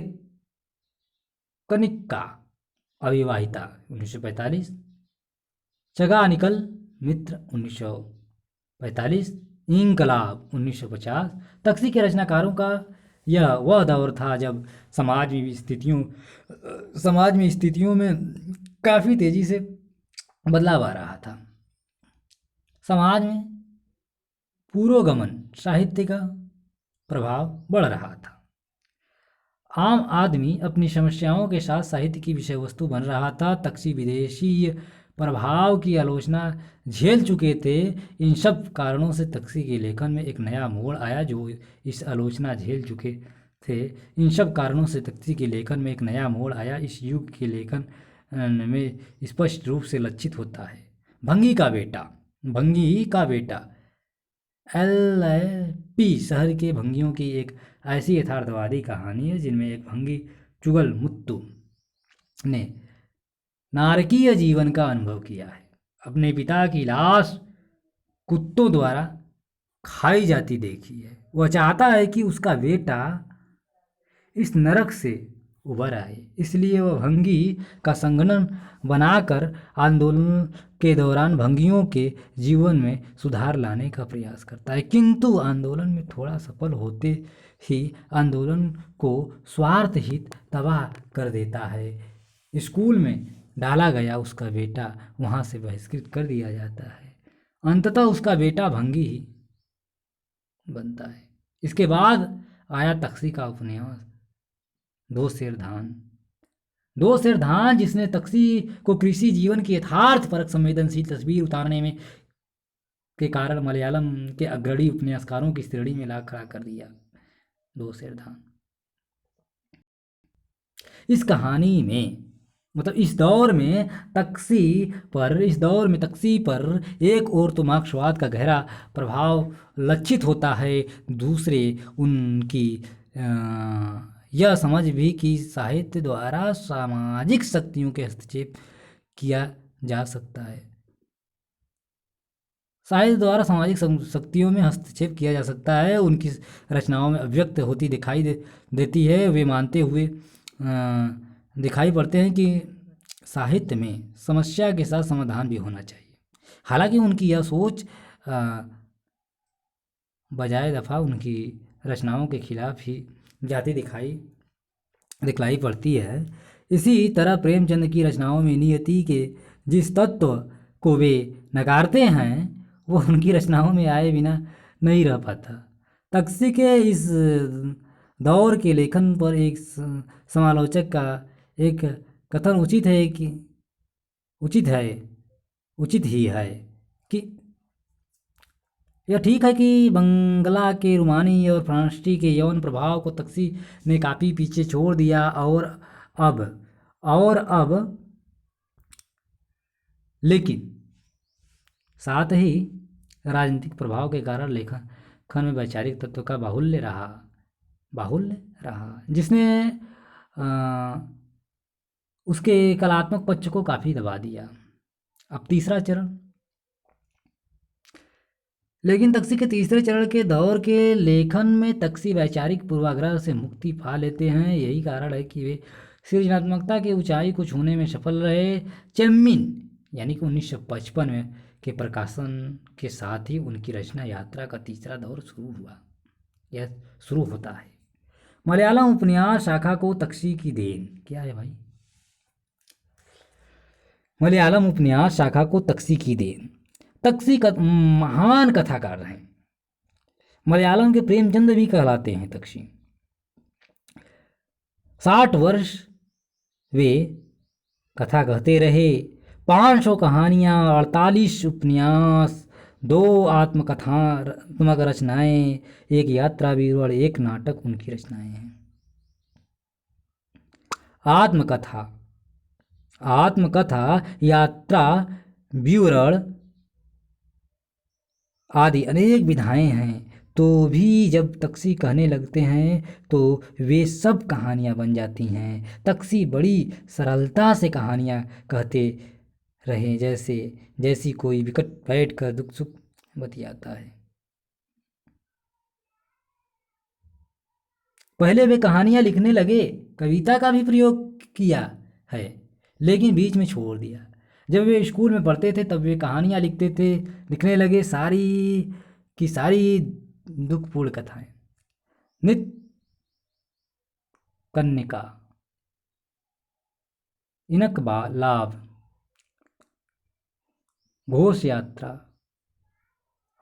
कनिका अविवाहिता 1945, चगानिकल मित्र 1945, इंकलाब 1950। तक्षी के रचनाकारों का यह वह दौर था जब समाज में स्थितियों में काफ़ी तेज़ी से बदलाव आ रहा था। समाज में पुरोगमन साहित्य का प्रभाव बढ़ रहा था। आम आदमी अपनी समस्याओं के साथ साहित्य की विषय वस्तु बन रहा था। तक्षी विदेशी प्रभाव की आलोचना झेल चुके थे। इन सब कारणों से तक्षी के लेखन में एक नया मोड़ आया। जो इस आलोचना झेल चुके थे, इन सब कारणों से तक्षी के लेखन में एक नया मोड़ आया। इस युग के लेखन में स्पष्ट रूप से लक्षित होता है। भंगी का बेटा LP शहर के भंगियों की एक ऐसी यथार्थवादी कहानी है जिनमें एक भंगी चुगल मुत्तु ने नारकीय जीवन का अनुभव किया है। अपने पिता की लाश कुत्तों द्वारा खाई जाती देखी है। वह चाहता है कि उसका बेटा इस नरक से उबर आए, इसलिए वह भंगी का संगठन बनाकर आंदोलन के दौरान भंगियों के जीवन में सुधार लाने का प्रयास करता है। किंतु आंदोलन में थोड़ा सफल होते ही आंदोलन को स्वार्थ हित तबाह कर देता है। स्कूल में डाला गया उसका बेटा वहाँ से बहिष्कृत कर दिया जाता है। अंततः उसका बेटा भंगी ही बनता है। इसके बाद आया तक्षी का उपन्यास दो सेर धान, जिसने तक्षी को कृषि जीवन की यथार्थ परक संवेदनशील तस्वीर उतारने में के कारण मलयालम के अग्रणी उपन्यासकारों की श्रेणी में ला खड़ा कर दिया। दो सेर धान इस कहानी में मतलब इस दौर में तक्षी पर एक और तो मार्क्सवाद का गहरा प्रभाव लक्षित होता है, दूसरे उनकी यह समझ भी कि साहित्य द्वारा सामाजिक शक्तियों के हस्तक्षेप किया जा सकता है। साहित्य द्वारा सामाजिक शक्तियों में हस्तक्षेप किया जा सकता है, उनकी रचनाओं में अभिव्यक्त होती दिखाई देती है। वे मानते हुए दिखाई पड़ते हैं कि साहित्य में समस्या के साथ समाधान भी होना चाहिए। हालांकि उनकी यह सोच बजाय दफ़ा उनकी रचनाओं के खिलाफ ही जाती दिखलाई पड़ती है। इसी तरह प्रेमचंद की रचनाओं में नियति के जिस तत्व को वे नकारते हैं वो उनकी रचनाओं में आए बिना नहीं रह पाता। तक्षी के इस दौर के लेखन पर एक समालोचक का एक कथन उचित ही है कि यह ठीक है कि बंगला के रूमानी और फ्रांसीसी के यौन प्रभाव को तक्षी ने काफ़ी पीछे छोड़ दिया और अब लेकिन साथ ही राजनीतिक प्रभाव के कारण लेखन में वैचारिक तत्व का बाहुल्य रहा जिसने उसके कलात्मक पक्ष को काफ़ी दबा दिया। अब तीसरा चरण, लेकिन तक्षी के तीसरे चरण के दौर के लेखन में तक्षी वैचारिक पूर्वाग्रह से मुक्ति पा लेते हैं। यही कारण है कि वे सृजनात्मकता की ऊंचाई को छूने में सफल रहे। चेम्मिन यानी कि 1955 में के प्रकाशन के साथ ही उनकी रचना यात्रा का तीसरा दौर शुरू हुआ। यह शुरू होता है। मलयालम उपन्यास शाखा को तक्षी की देन। क्या है भाई? मलयालम उपन्यास शाखा को तक्षी की देन। तक्षी महान कथाकार हैं। मलयालम के प्रेमचंद भी कहलाते हैं तक्षी। 60 वर्ष वे कथा कहते रहे। 500 कहानियाँ, 48 उपन्यास, 2 आत्मकथात्मक रचनाएं, एक यात्रा विवरण, एक नाटक उनकी रचनाएं हैं। आत्मकथा, यात्रा विवरण आदि अनेक विधाएं हैं। तो भी जब तक्षी कहने लगते हैं तो वे सब कहानियाँ बन जाती हैं। तक्षी बड़ी सरलता से कहानियाँ कहते रहे, जैसी कोई विकट बैठ कर दुख सुख बतियाता है। पहले वे कहानियाँ लिखने लगे, कविता का भी प्रयोग किया है, लेकिन बीच में छोड़ दिया। जब वे स्कूल में पढ़ते थे तब वे कहानियाँ लिखने लगे, सारी की सारी दुखपूर्ण कथाएं। नित्य कन्निका, इनकलाब, घोष यात्रा,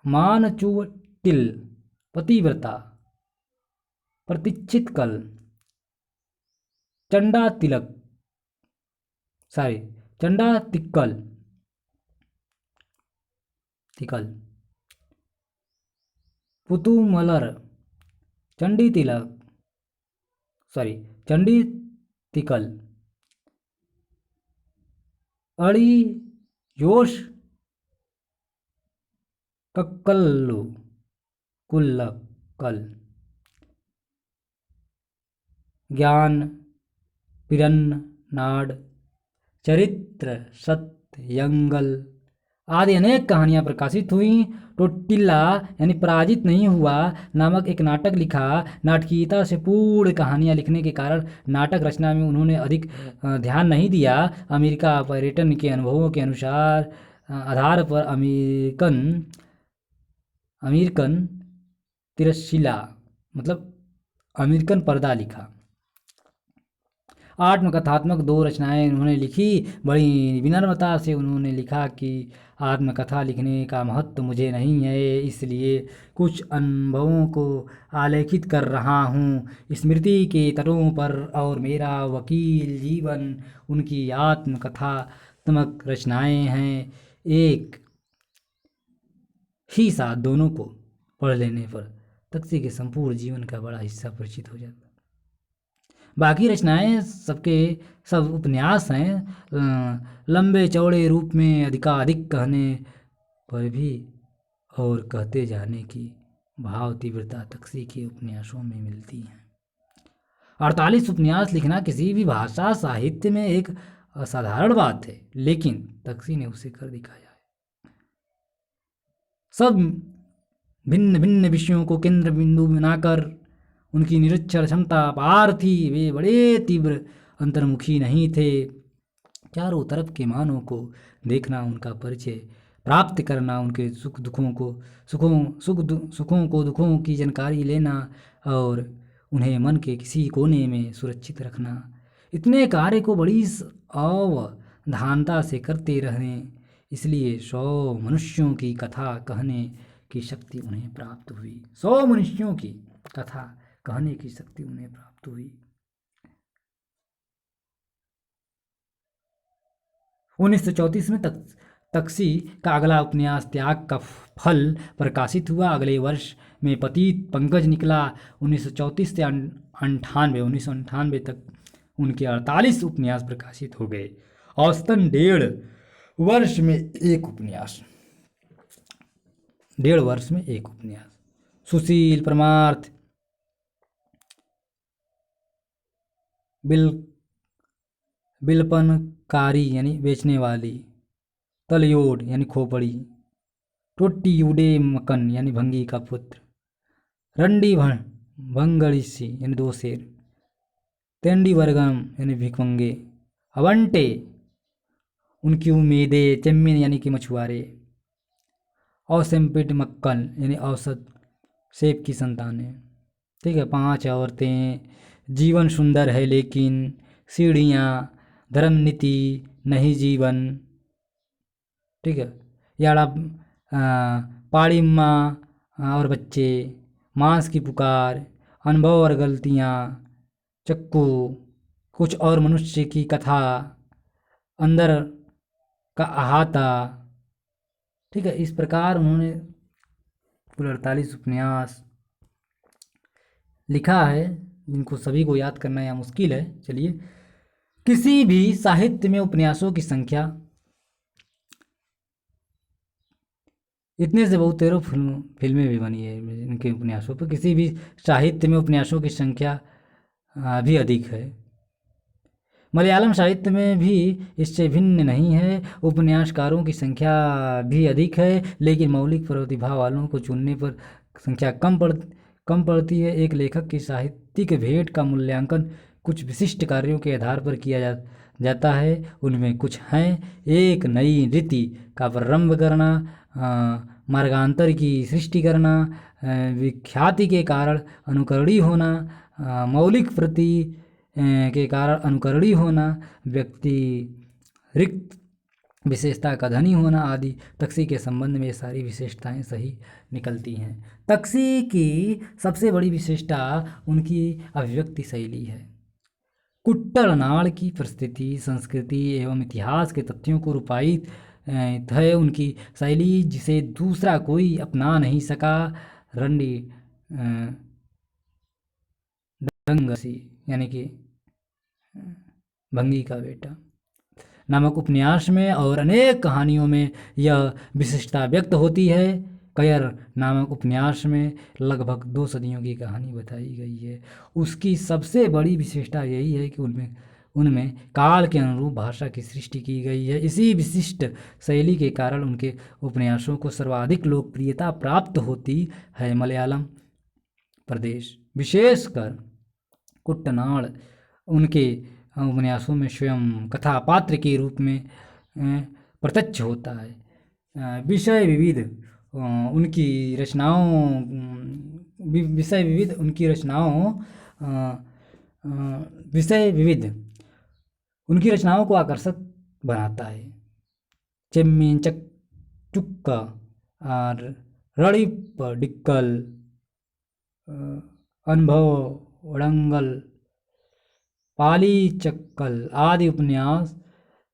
मानचूटिल, पतिव्रता, प्रतीक्षित कल, चंडातिक्कल, पुतुमलर, चंडीतिकल, अड़ियोश कुल्लकल, ज्ञान पिरन्नाड, चरित्र सत्यंगल आदि अनेक कहानियाँ प्रकाशित हुईं। टोटिल्ला यानी पराजित नहीं हुआ नामक एक नाटक लिखा। नाटकीयता से पूर्ण कहानियाँ लिखने के कारण नाटक रचना में उन्होंने अधिक ध्यान नहीं दिया। अमेरिका पर्यटन के अनुभवों के आधार पर अमेरिकन तिरशीला मतलब अमेरिकन पर्दा लिखा। आत्मकथात्मक 2 रचनाएं उन्होंने लिखी। बड़ी विनम्रता से उन्होंने लिखा कि आत्मकथा लिखने का महत्व मुझे नहीं है, इसलिए कुछ अनुभवों को आलेखित कर रहा हूँ स्मृति के तटों पर, और मेरा वकील जीवन उनकी आत्मकथात्मक रचनाएं हैं। एक ही साथ दोनों को पढ़ लेने पर तक्षी के संपूर्ण जीवन का बड़ा हिस्सा परिचित हो जाता। बाकी रचनाएं सब उपन्यास हैं। लंबे चौड़े रूप में अधिकाधिक कहने पर भी और कहते जाने की भाव तीव्रता तक्षी के उपन्यासों में मिलती है। 48 उपन्यास लिखना किसी भी भाषा साहित्य में एक असाधारण बात है, लेकिन तक्षी ने उसे कर दिखाया है। सब भिन्न भिन्न विषयों को केंद्र बिंदु बनाकर उनकी निरीक्षण क्षमता अपार थी। वे बड़े तीव्र अंतर्मुखी नहीं थे। चारों तरफ के मानों को देखना, उनका परिचय प्राप्त करना, उनके सुखों को दुखों की जानकारी लेना और उन्हें मन के किसी कोने में सुरक्षित रखना, इतने कार्य को बड़ी अवधानता से करते रहे। इसलिए 100 मनुष्यों की कथा कहने की शक्ति उन्हें प्राप्त हुई। 100 मनुष्यों की कथा कहने की शक्ति उन्हें प्राप्त हुई। 1934 में तक्षी का अगला उपन्यास त्याग का फल प्रकाशित हुआ। अगले वर्ष में पतित पंकज निकला। 1934 से 1998 तक उनके 48 उपन्यास प्रकाशित हो गए। औसतन 1.5 वर्ष में एक उपन्यास। सुशील, परमार्थ, बिलपनकारी यानी बेचने वाली, तलयोड यानी खोपड़ी, टोट्टीयुडे मकन यानी भंगी का पुत्र, रंडी भंगड़ीसी यानी 2 शेर, तेंडी वर्गम यानी भिखमंगे, अवंटे उनकी उम्मीदें, चेम्मिन यानी कि मछुआरे, औसेम्पिट मक्कल यानी औसत सेब की संतानें। ठीक है, 5 औरतें, जीवन सुंदर है लेकिन, सीढ़ियाँ, धर्म नीति नहीं जीवन। ठीक है, याड़ा पाड़िम्मा और बच्चे, मांस की पुकार, अनुभव और गलतियाँ, चक्कू, कुछ और मनुष्य की कथा, अंदर का अहाता। ठीक है, इस प्रकार उन्होंने कुल 48 उपन्यास लिखा है, जिनको सभी को याद करना या मुश्किल है। चलिए, किसी भी साहित्य में उपन्यासों की संख्या इतने से बहुत 13 फिल्में भी बनी है इनके उपन्यासों पर। किसी भी साहित्य में उपन्यासों की संख्या भी अधिक है। मलयालम साहित्य में भी इससे भिन्न नहीं है, उपन्यासकारों की संख्या भी अधिक है, लेकिन मौलिक प्रतिभा वालों को चुनने पर संख्या कम पड़ती है। एक लेखक की साहित्यिक भेंट का मूल्यांकन कुछ विशिष्ट कार्यों के आधार पर किया जाता है। उनमें कुछ हैं: एक नई रीति का प्रारंभ करना, मार्गान्तर की सृष्टि करना, विख्याति के कारण अनुकरणीय होना, मौलिक प्रति के कारण अनुकरणीय होना, व्यक्ति रिक्त विशेषता का धनी होना आदि। तक्सी के संबंध में ये सारी विशेषताएं सही निकलती हैं। तक्सी की सबसे बड़ी विशेषता उनकी अभिव्यक्ति शैली है। कुट्टरनाड़ की परिस्थिति, संस्कृति एवं इतिहास के तथ्यों को रूपायित है उनकी शैली, जिसे दूसरा कोई अपना नहीं सका। रंडी ढंगसी यानी कि भंगी का बेटा नामक उपन्यास में और अनेक कहानियों में यह विशिष्टता व्यक्त होती है। कयर नामक उपन्यास में लगभग 2 सदियों की कहानी बताई गई है। उसकी सबसे बड़ी विशेषता यही है कि उनमें काल के अनुरूप भाषा की सृष्टि की गई है। इसी विशिष्ट शैली के कारण उनके उपन्यासों को सर्वाधिक लोकप्रियता प्राप्त होती है। मलयालम प्रदेश, विशेषकर कुट्टनाड़, उनके उपन्यासों में स्वयं कथा पात्र के रूप में प्रत्यक्ष होता है। विषय विविध उनकी रचनाओं को आकर्षक बनाता है। चेम्मीन चुक्का और रड़िपडिक्कल, अनुभव ओडंगल, पाली चक्कल आदि उपन्यास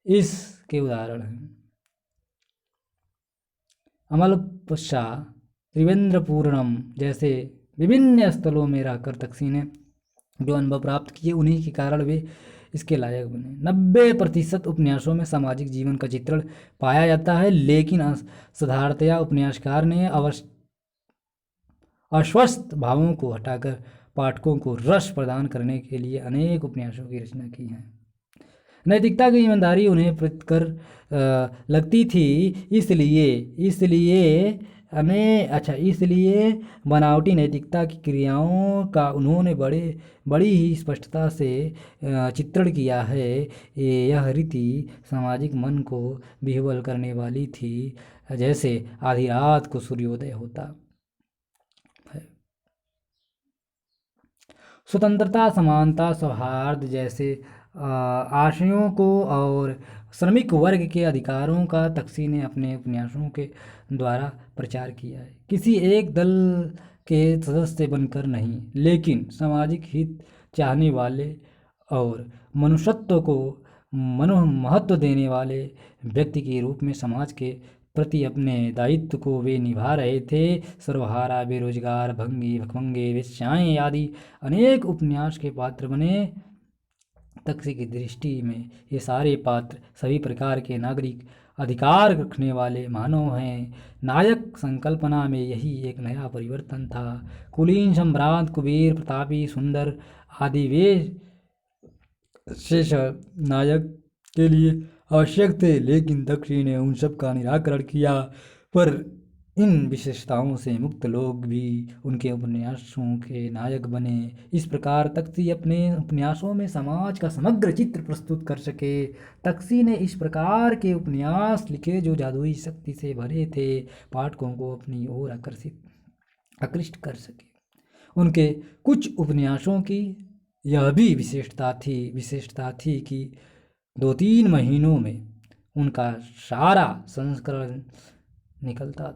इसके उदाहरण हैं। अमलपशा, त्रिवेंद्रपूर्णम जैसे विभिन्न स्थलों में रहकर तक्सी ने जो अनुभव प्राप्त किए, उन्हीं के कारण वे इसके लायक बने। 90% उपन्यासों में सामाजिक जीवन का चित्रण पाया जाता है, लेकिन साधारणतया उपन्यासकार ने अस्वस्थ भावों को हटाकर पाठकों को रस प्रदान करने के लिए अनेक उपन्यासों की रचना की है। नैतिकता की ईमानदारी उन्हें प्रीतिकर लगती थी, इसलिए बनावटी नैतिकता की क्रियाओं का उन्होंने बड़ी ही स्पष्टता से चित्रण किया है। यह रीति सामाजिक मन को विह्वल करने वाली थी, जैसे आधी रात को सूर्योदय होता है। स्वतंत्रता, समानता, सौहार्द जैसे आशयों को और श्रमिक वर्ग के अधिकारों का तक्सी ने अपने उपन्यासों के द्वारा प्रचार किया है। किसी एक दल के सदस्य बनकर नहीं, लेकिन सामाजिक हित चाहने वाले और मनुष्यत्व को महत्व देने वाले व्यक्ति के रूप में समाज के प्रति अपने दायित्व को वे निभा रहे थे। सर्वहारा, बेरोजगार, भंगे, वेश्याएं आदि अनेक उपन्यास के पात्र बने। तक्सी की दृष्टि में ये सारे पात्र सभी प्रकार के नागरिक अधिकार रखने वाले मानव हैं। नायक संकल्पना में यही एक नया परिवर्तन था। कुलीन, सम्राट, कुबेर, प्रतापी, सुंदर आदि वे शेष नायक के लिए आवश्यक थे, लेकिन तक्सी ने उन सब का निराकरण किया। पर इन विशेषताओं से मुक्त लोग भी उनके उपन्यासों के नायक बने। इस प्रकार तक्षी अपने उपन्यासों में समाज का समग्र चित्र प्रस्तुत कर सके। तक्षी ने इस प्रकार के उपन्यास लिखे जो जादुई शक्ति से भरे थे, पाठकों को अपनी ओर आकृष्ट कर सके। उनके कुछ उपन्यासों की यह भी विशेषता थी कि 2-3 महीनों में उनका सारा संस्करण निकलता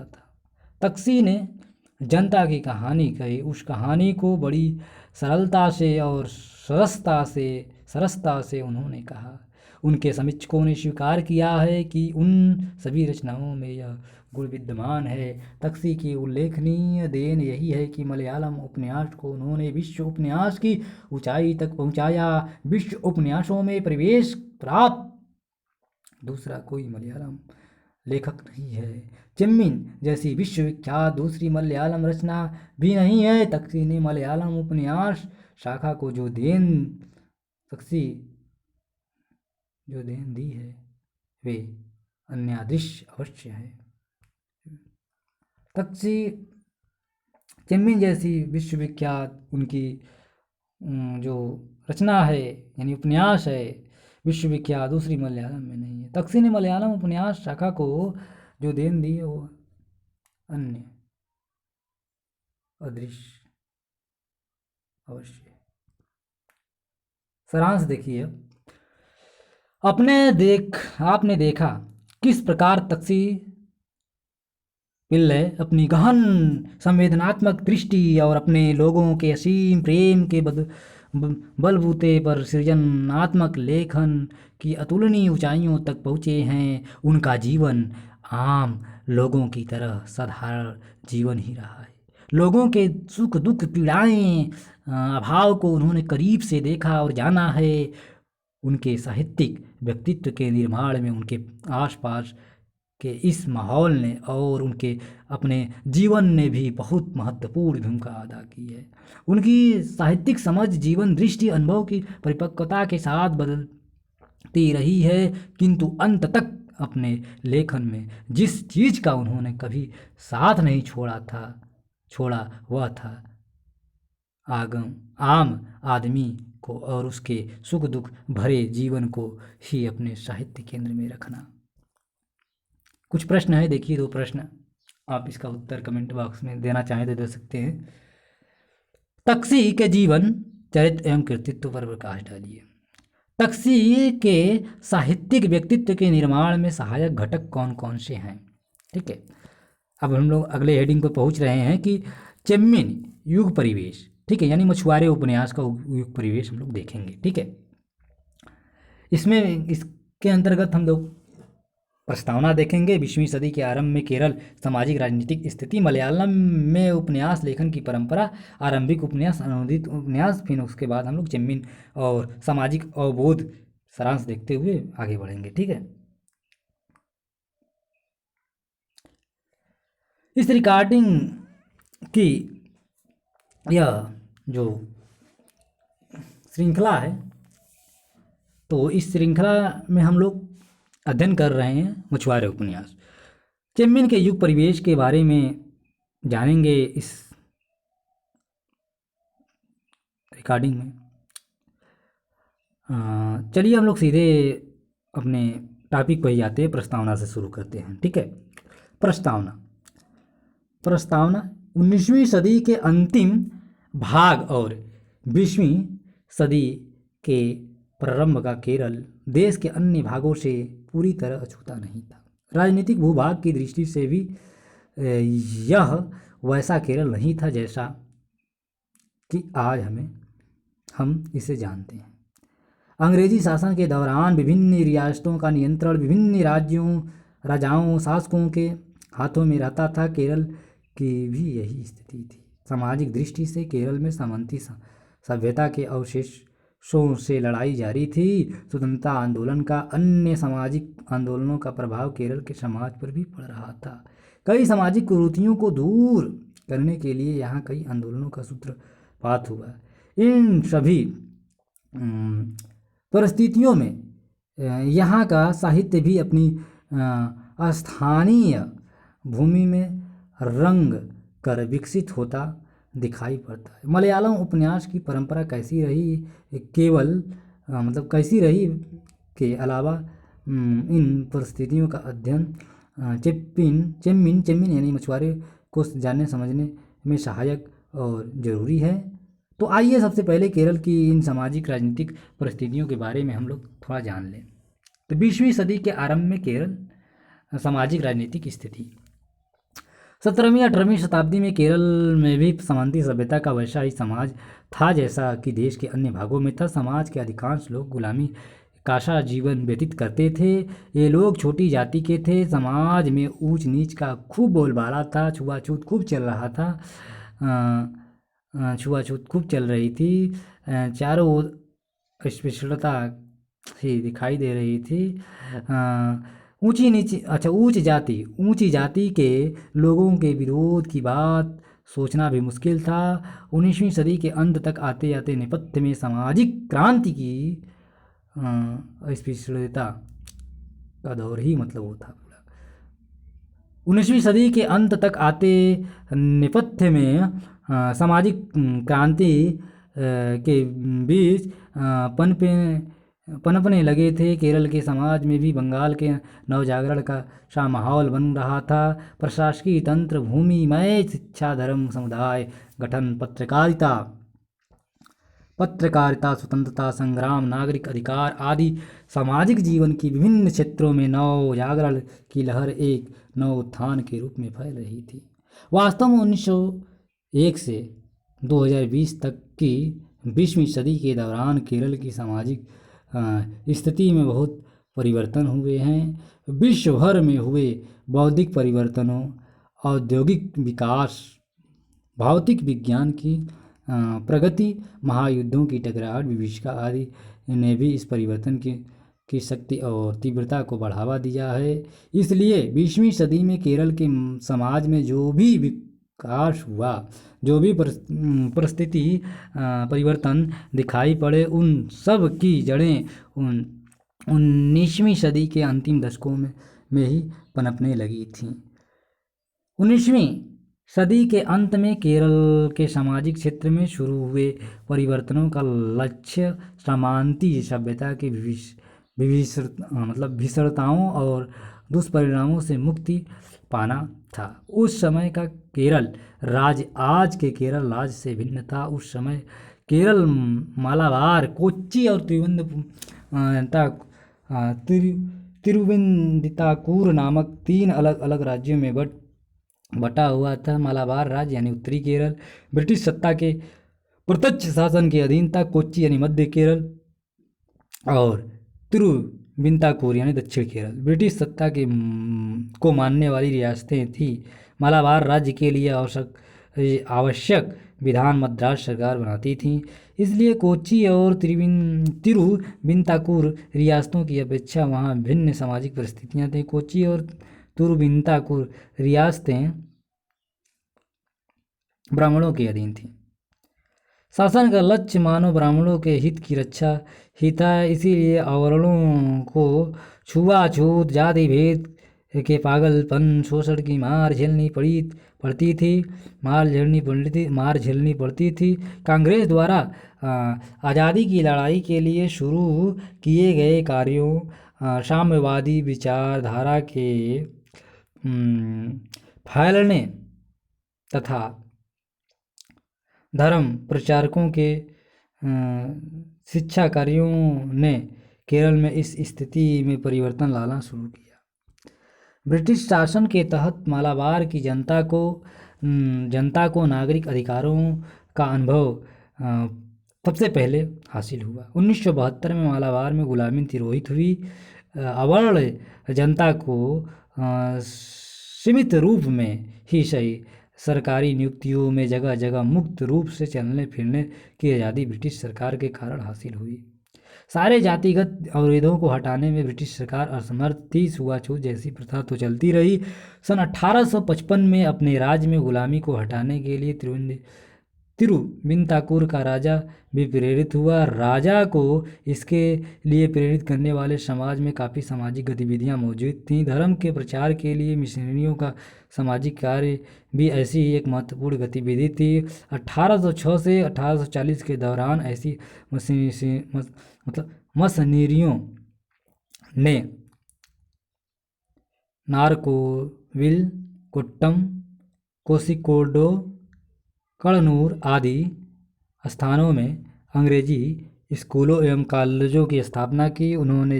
था। तक्षी ने जनता की कहानी कही। उस कहानी को बड़ी सरलता से और सरसता से उन्होंने कहा। उनके समीक्षकों ने स्वीकार किया है कि उन सभी रचनाओं में यह गुण विद्यमान है। तक्षी की उल्लेखनीय देन यही है कि मलयालम उपन्यास को उन्होंने विश्व उपन्यास की ऊंचाई तक पहुंचाया। विश्व उपन्यासों में प्रवेश प्राप्त दूसरा कोई मलयालम लेखक नहीं है। चेम्मिन जैसी विश्वविख्यात दूसरी मलयालम रचना भी नहीं है। तक्षी ने मलयालम उपन्यास शाखा को जो देन दी है वे अन्यादृश्य अवश्य है। तक्षी चेम्मिन जैसी विश्वविख्यात उनकी जो रचना है यानी उपन्यास है विश्वविख्यात दूसरी मलयालम में नहीं है। तक्षी ने मलयालम उपन्यास शाखा को जो देन दी है वो अन्य अदृश्य अवश्य। सारांश देखिए। आपने देखा किस प्रकार तक्षी पिल्लई अपनी गहन संवेदनात्मक दृष्टि और अपने लोगों के असीम प्रेम के बलबूते पर सृजनात्मक लेखन की अतुलनीय ऊंचाइयों तक पहुँचे हैं। उनका जीवन आम लोगों की तरह साधारण जीवन ही रहा है। लोगों के सुख दुख पीड़ाएं अभाव को उन्होंने करीब से देखा और जाना है। उनके साहित्यिक व्यक्तित्व के निर्माण में उनके आसपास के इस माहौल ने और उनके अपने जीवन ने भी बहुत महत्वपूर्ण भूमिका अदा की है। उनकी साहित्यिक समझ जीवन दृष्टि अनुभव की परिपक्वता के साथ बदलती रही है, किंतु अंत तक अपने लेखन में जिस चीज़ का उन्होंने कभी साथ नहीं छोड़ा वह था आम आदमी को और उसके सुख दुख भरे जीवन को ही अपने साहित्य केंद्र में रखना। कुछ प्रश्न है, देखिए 2 प्रश्न, आप इसका उत्तर कमेंट बॉक्स में देना चाहें तो दे सकते हैं। तक्षी के जीवन चरित्र एवं कृतित्व पर प्रकाश डालिए। तक्षी के साहित्यिक व्यक्तित्व के निर्माण में सहायक घटक कौन कौन से हैं? ठीक है, अब हम लोग अगले हेडिंग पर पहुंच रहे हैं कि चेम्मिन युग परिवेश। ठीक है, यानी मछुआरे उपन्यास का युग परिवेश हम लोग देखेंगे। ठीक है, इसके अंतर्गत हम लोग प्रस्तावना देखेंगे। 20वीं सदी के आरंभ में केरल सामाजिक राजनीतिक स्थिति, मलयालम में उपन्यास लेखन की परंपरा, आरंभिक उपन्यास, अनुदित उपन्यास, फिर उसके बाद हम लोग चेम्मिन और सामाजिक अवबोध सारांश देखते हुए आगे बढ़ेंगे। ठीक है, इस रिकॉर्डिंग की यह जो श्रृंखला है, तो इस श्रृंखला में हम लोग अध्ययन कर रहे हैं मछुआरे उपन्यास। चेम्मिन के युग परिवेश के बारे में जानेंगे इस रिकॉर्डिंग में। चलिए हम लोग सीधे अपने टॉपिक पर ही आते हैं, प्रस्तावना से शुरू करते हैं। ठीक है, प्रस्तावना 19वीं सदी के अंतिम भाग और 20वीं सदी के प्रारंभ का केरल देश के अन्य भागों से पूरी तरह अछूता नहीं था। राजनीतिक भूभाग की दृष्टि से भी यह वैसा केरल नहीं था जैसा कि आज हम इसे जानते हैं। अंग्रेजी शासन के दौरान विभिन्न रियासतों का नियंत्रण विभिन्न राजाओं शासकों के हाथों में रहता था। केरल की भी यही स्थिति थी। सामाजिक दृष्टि से केरल में सामंती सभ्यता के अवशेषों से लड़ाई जारी थी। स्वतंत्रता आंदोलन का अन्य सामाजिक आंदोलनों का प्रभाव केरल के समाज पर भी पड़ रहा था। कई सामाजिक कुरीतियों को दूर करने के लिए यहाँ कई आंदोलनों का सूत्रपात हुआ। इन सभी परिस्थितियों में यहाँ का साहित्य भी अपनी स्थानीय भूमि में रंग कर विकसित होता दिखाई पड़ता है। मलयालम उपन्यास की परंपरा कैसी रही, केवल मतलब कैसी रही के अलावा इन परिस्थितियों का अध्ययन चेम्मिन यानी मछुआरे को जानने समझने में सहायक और ज़रूरी है। तो आइए सबसे पहले केरल की इन सामाजिक राजनीतिक परिस्थितियों के बारे में हम लोग थोड़ा जान लें। तो 20वीं सदी के आरंभ में केरल सामाजिक राजनीतिक स्थिति। 17वीं 18वीं शताब्दी में केरल में भी सामंती सभ्यता का वैसा ही समाज था जैसा कि देश के अन्य भागों में था। समाज के अधिकांश लोग गुलामी काशा जीवन व्यतीत करते थे। ये लोग छोटी जाति के थे। समाज में ऊंच नीच का खूब बोलबाला था। छुआछूत खूब चल रहा था। छुआछूत खूब चल रही थी। चारों ओर अस्पृश्यता ही दिखाई दे रही थी। ऊंची जाति के लोगों के विरोध की बात सोचना भी मुश्किल था। 19वीं सदी के अंत तक आते आते नेपथ्य में सामाजिक क्रांति की अस्पृश्यता का दौर ही मतलब वो था। 19वीं सदी के अंत तक आते नेपथ्य में सामाजिक क्रांति के बीच पनपने लगे थे। केरल के समाज में भी बंगाल के नवजागरण का सा माहौल बन रहा था। प्रशासकीय तंत्र, भूमिमय शिक्षा, धर्म समुदाय गठन, पत्रकारिता, स्वतंत्रता संग्राम, नागरिक अधिकार आदि सामाजिक जीवन की विभिन्न क्षेत्रों में नव जागरण की लहर एक नव उत्थान के रूप में फैल रही थी। वास्तव में 1901 से 2020 तक की 20वीं सदी के दौरान केरल की सामाजिक स्थिति में बहुत परिवर्तन हुए हैं। विश्व भर में हुए बौद्धिक परिवर्तनों, औद्योगिक विकास, भौतिक विज्ञान की प्रगति, महायुद्धों की टकराहट, विभीषिका आदि ने भी इस परिवर्तन की शक्ति और तीव्रता को बढ़ावा दिया है। इसलिए 20वीं सदी में केरल के समाज में जो भी विकास हुआ, जो भी परिस्थिति परिवर्तन दिखाई पड़े, उन सब की जड़ें 19वीं सदी के अंतिम दशकों में ही पनपने लगी थीं। 19वीं सदी के अंत में केरल के सामाजिक क्षेत्र में शुरू हुए परिवर्तनों का लक्ष्य सामंती सभ्यता के भीषणताओं और दुष्परिणामों से मुक्ति पाना था। उस समय का केरल राज्य आज के केरल राज्य से भिन्न था। उस समय केरल मालाबार, कोच्चि और तिरुविंदिताकूर नामक 3 अलग अलग राज्यों में बटा हुआ था। मालाबार राज्य यानी उत्तरी केरल ब्रिटिश सत्ता के प्रत्यक्ष शासन के अधीन था। कोच्चि यानी मध्य केरल और तिरुविंताकूर यानी दक्षिण केरल ब्रिटिश सत्ता के को मानने वाली रियासतें थीं। मालाबार राज्य के लिए आवश्यक विधान मद्रास सरकार बनाती थी। इसलिए कोच्चि और तिरुविंताकूर रियासतों की अपेक्षा वहाँ भिन्न सामाजिक परिस्थितियाँ थीं। कोच्चि और तिरुविंताकूर रियासतें ब्राह्मणों के अधीन थीं। शासन का लक्ष्य मानव ब्राह्मणों के हित की रक्षा ही था। इसीलिए अवर्णों को छुआछूत, जाति भेद के पागलपन, शोषण की मार झेलनी पड़ती थी। कांग्रेस द्वारा आज़ादी की लड़ाई के लिए शुरू किए गए कार्यों, साम्यवादी विचारधारा के फैलने तथा धर्म प्रचारकों के शिक्षा कार्यों ने केरल में इस स्थिति में परिवर्तन लाना शुरू किया। ब्रिटिश शासन के तहत मालाबार की जनता को नागरिक अधिकारों का अनुभव सबसे पहले हासिल हुआ। 1972 में मालाबार में गुलामी तिरोहित हुई। अवर्ण जनता को सीमित रूप में ही सही सरकारी नियुक्तियों में जगह जगह मुक्त रूप से चलने फिरने की आज़ादी ब्रिटिश सरकार के कारण हासिल हुई। सारे जातिगत अवरोधों को हटाने में ब्रिटिश सरकार असमर्थ थी। छुआछूत जैसी प्रथा तो चलती रही। सन 1855 में अपने राज्य में गुलामी को हटाने के लिए तिरुविंताकुर का राजा भी प्रेरित हुआ। राजा को इसके लिए प्रेरित करने वाले समाज में काफ़ी सामाजिक गतिविधियां मौजूद थीं। धर्म के प्रचार के लिए मिशनरियों का सामाजिक कार्य भी ऐसी ही एक महत्वपूर्ण गतिविधि थी। 1806 से 1840 के दौरान ऐसी मशीनरियों ने नारकोविल, कोट्टम, कोषिकोडो, कड़नूर आदि स्थानों में अंग्रेजी स्कूलों एवं कॉलेजों की स्थापना की। उन्होंने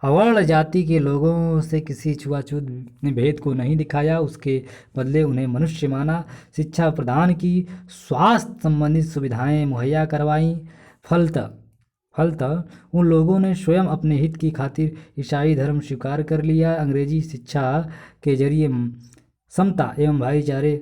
अवर्ण जाति के लोगों से किसी छुआछूत भेद को नहीं दिखाया, उसके बदले उन्हें मनुष्य माना, शिक्षा प्रदान की, स्वास्थ्य संबंधित सुविधाएं मुहैया करवाईं। फलतः उन लोगों ने स्वयं अपने हित की खातिर ईसाई धर्म स्वीकार कर लिया। अंग्रेजी शिक्षा के जरिए समता एवं भाईचारे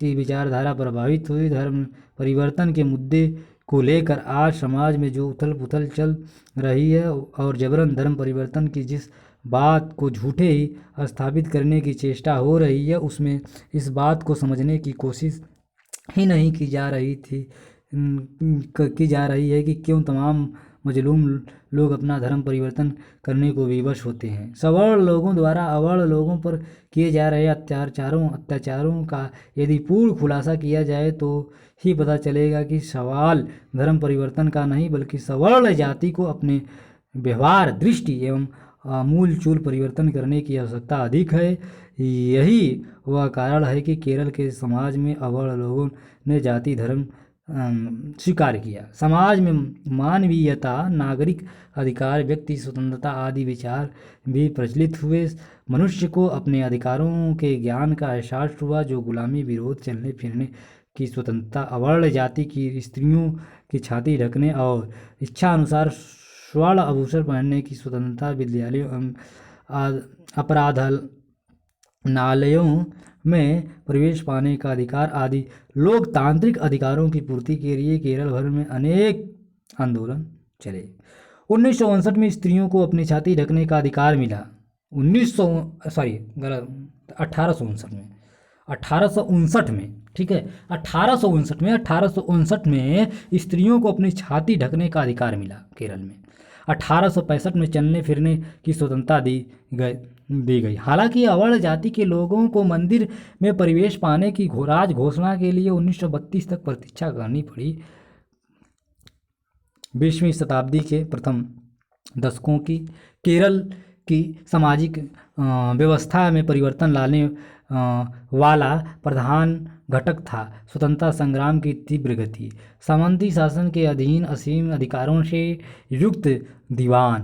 की विचारधारा प्रभावित हुई। धर्म परिवर्तन के मुद्दे को लेकर आज समाज में जो उथल पुथल चल रही है और जबरन धर्म परिवर्तन की जिस बात को झूठे ही स्थापित करने की चेष्टा हो रही है, उसमें इस बात को समझने की कोशिश ही नहीं की जा रही है कि क्यों तमाम मजलूम लोग अपना धर्म परिवर्तन करने को विवश होते हैं। सवर्ण लोगों द्वारा अवर्ण लोगों पर किए जा रहे अत्याचारों का यदि पूर्ण खुलासा किया जाए तो ही पता चलेगा कि सवाल धर्म परिवर्तन का नहीं बल्कि सवर्ण जाति को अपने व्यवहार, दृष्टि एवं आमूल चूल परिवर्तन करने की आवश्यकता अधिक है। यही वह कारण है कि केरल के समाज में अवर्ण लोगों ने जाति धर्म स्वीकार किया। समाज में मानवीयता, नागरिक अधिकार, व्यक्ति स्वतंत्रता आदि विचार भी प्रचलित हुए। मनुष्य को अपने अधिकारों के ज्ञान का एहसास हुआ। जो गुलामी, विरोध, चलने फिरने की स्वतंत्रता, अवर्ण जाति की स्त्रियों की छाती ढकने और इच्छा अनुसार स्वर्ण आभूषण पहनने की स्वतंत्रता, विद्यालयों एवं अपराधनालयों में प्रवेश पाने का अधिकार आदि लोकतांत्रिक अधिकारों की पूर्ति के लिए केरल भर में अनेक आंदोलन चले। 1959 में स्त्रियों को अपनी छाती ढकने का अधिकार मिला। 1859 में, ठीक है, 1859 में स्त्रियों को अपनी छाती ढकने का अधिकार मिला केरल में। 1865 में चलने फिरने की स्वतंत्रता दी गई। हालांकि अवर्ण जाति के लोगों को मंदिर में प्रवेश पाने की राज घोषणा के लिए 1932 तक प्रतीक्षा करनी पड़ी। 20वीं शताब्दी के प्रथम दशकों की केरल की सामाजिक व्यवस्था में परिवर्तन लाने वाला प्रधान घटक था स्वतंत्रता संग्राम की तीव्र गति। सामंती शासन के अधीन असीम अधिकारों से युक्त दीवान